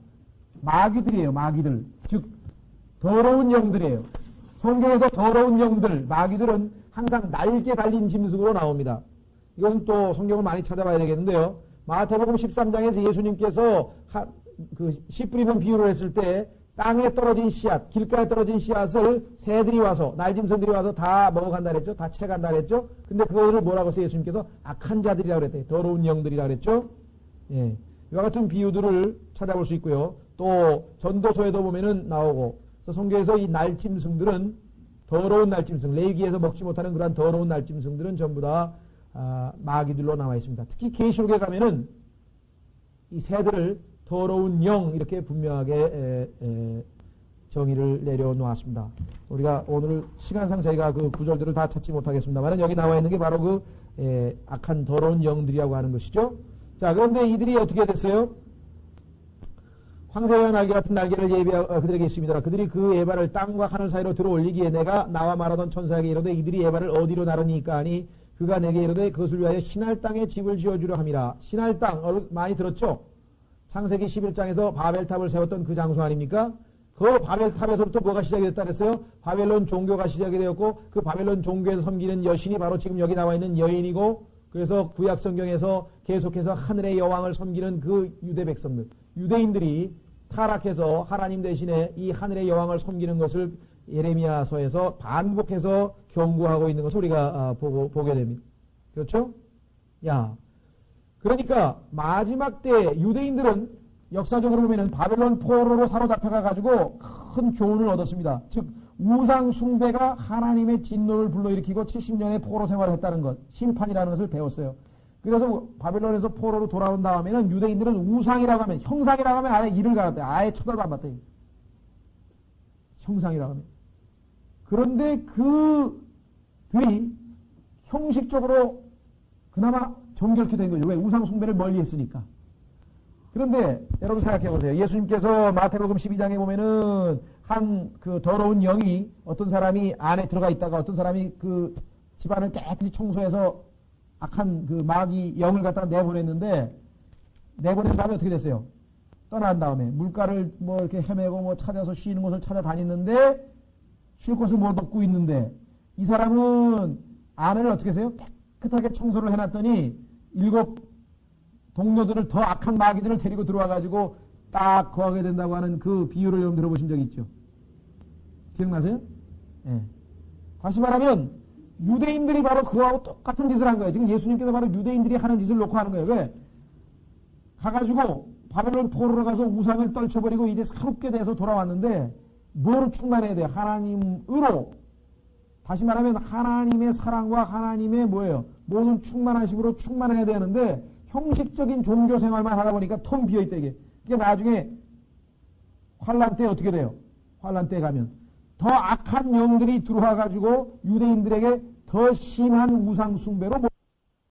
마귀들이에요. 마귀들. 즉 더러운 영들이에요. 성경에서 더러운 영들, 마귀들은 항상 날개 달린 짐승으로 나옵니다. 이것은 또 성경을 많이 찾아봐야 되겠는데요. 마태복음 13장에서 예수님께서 씨 뿌리는 비유를 했을 때 땅에 떨어진 씨앗, 길가에 떨어진 씨앗을 새들이 와서, 날짐승들이 와서 다 먹어간다 그랬죠? 다 채간다 그랬죠? 근데 그거를 뭐라고 해서 예수님께서 악한 자들이라고 그랬대요. 더러운 영들이라고 그랬죠? 예. 이와 같은 비유들을 찾아볼 수 있고요. 또 전도서에도 보면은 나오고, 그래서 성경에서 이 날짐승들은 더러운 날짐승, 레위기에서 먹지 못하는 그러한 더러운 날짐승들은 전부 다 마귀들로 나와 있습니다. 특히 계시록에 가면은 이 새들을 더러운 영 이렇게 분명하게 정의를 내려놓았습니다. 우리가 오늘 시간상 저희가 그 구절들을 다 찾지 못하겠습니다만 여기 나와 있는 게 바로 그 악한 더러운 영들이라고 하는 것이죠. 자, 그런데 이들이 어떻게 됐어요? 황새와 날개 같은 날개를 그들에게 있습니다. 그들이 그 에바를 땅과 하늘 사이로 들어올리기에 내가 나와 말하던 천사에게 이르되 이들이 에바를 어디로 나르니까 하니 그가 내게 이르되 그것을 위하여 신할 땅에 집을 지어주려 함이라. 신할 땅 많이 들었죠? 창세기 11장에서 바벨탑을 세웠던 그 장소 아닙니까? 그 바벨탑에서부터 뭐가 시작이 됐다 그랬어요? 바벨론 종교가 시작이 되었고 그 바벨론 종교에서 섬기는 여신이 바로 지금 여기 나와 있는 여인이고 그래서 구약 성경에서 계속해서 하늘의 여왕을 섬기는 그 유대 백성들, 유대인들이 타락해서 하나님 대신에 이 하늘의 여왕을 섬기는 것을 예레미야서에서 반복해서 경고하고 있는 것을 우리가 보게 됩니다. 그렇죠? 그러니까 마지막 때 유대인들은 역사적으로 보면은 바벨론 포로로 사로잡혀가 가지고 큰 교훈을 얻었습니다. 즉 우상 숭배가 하나님의 진노를 불러일으키고 70년의 포로 생활을 했다는 것, 심판이라는 것을 배웠어요. 그래서 바벨론에서 포로로 돌아온 다음에는 유대인들은 우상이라고 하면, 형상이라고 하면 아예 이를 갈았대요. 아예 쳐다도 안 봤대요. 형상이라고 하면. 그런데 그들이 형식적으로 그나마 정결케 된 거죠. 왜? 우상 숭배를 멀리 했으니까. 그런데 여러분 생각해 보세요. 예수님께서 마태복음 12장에 보면은 그 더러운 영이 어떤 사람이 안에 들어가 있다가 어떤 사람이 그 집안을 깨끗이 청소해서 악한 그 마귀 영을 갖다가 내보냈는데 내보낸 다음에 어떻게 됐어요? 떠난 다음에 물가를 뭐 이렇게 헤매고 뭐 찾아서 쉬는 곳을 찾아다니는데 쉴 곳을 못 얻고 있는데 이 사람은 안을 어떻게 해서요? 깨끗하게 청소를 해놨더니 7 동료들을 더 악한 마귀들을 데리고 들어와가지고 딱 거하게 된다고 하는 그 비유를 좀 들어보신 적 있죠? 기억나세요? 예. 다시 말하면 유대인들이 바로 그거하고 똑같은 짓을 한 거예요. 지금 예수님께서 바로 유대인들이 하는 짓을 놓고 하는 거예요. 왜? 가가지고 바벨론 포로로 가서 우상을 떨쳐버리고 이제 새롭게 돼서 돌아왔는데 뭐로 충만해야 돼요? 하나님으로. 다시 말하면 하나님의 사랑과 하나님의 뭐예요? 모든 충만하심으로 충만해야 되는데 형식적인 종교 생활만 하다 보니까 텅 비어있다 이게. 그게 나중에 환란 때 어떻게 돼요? 환란 때 가면 더 악한 영들이 들어와가지고 유대인들에게 더 심한 우상 숭배로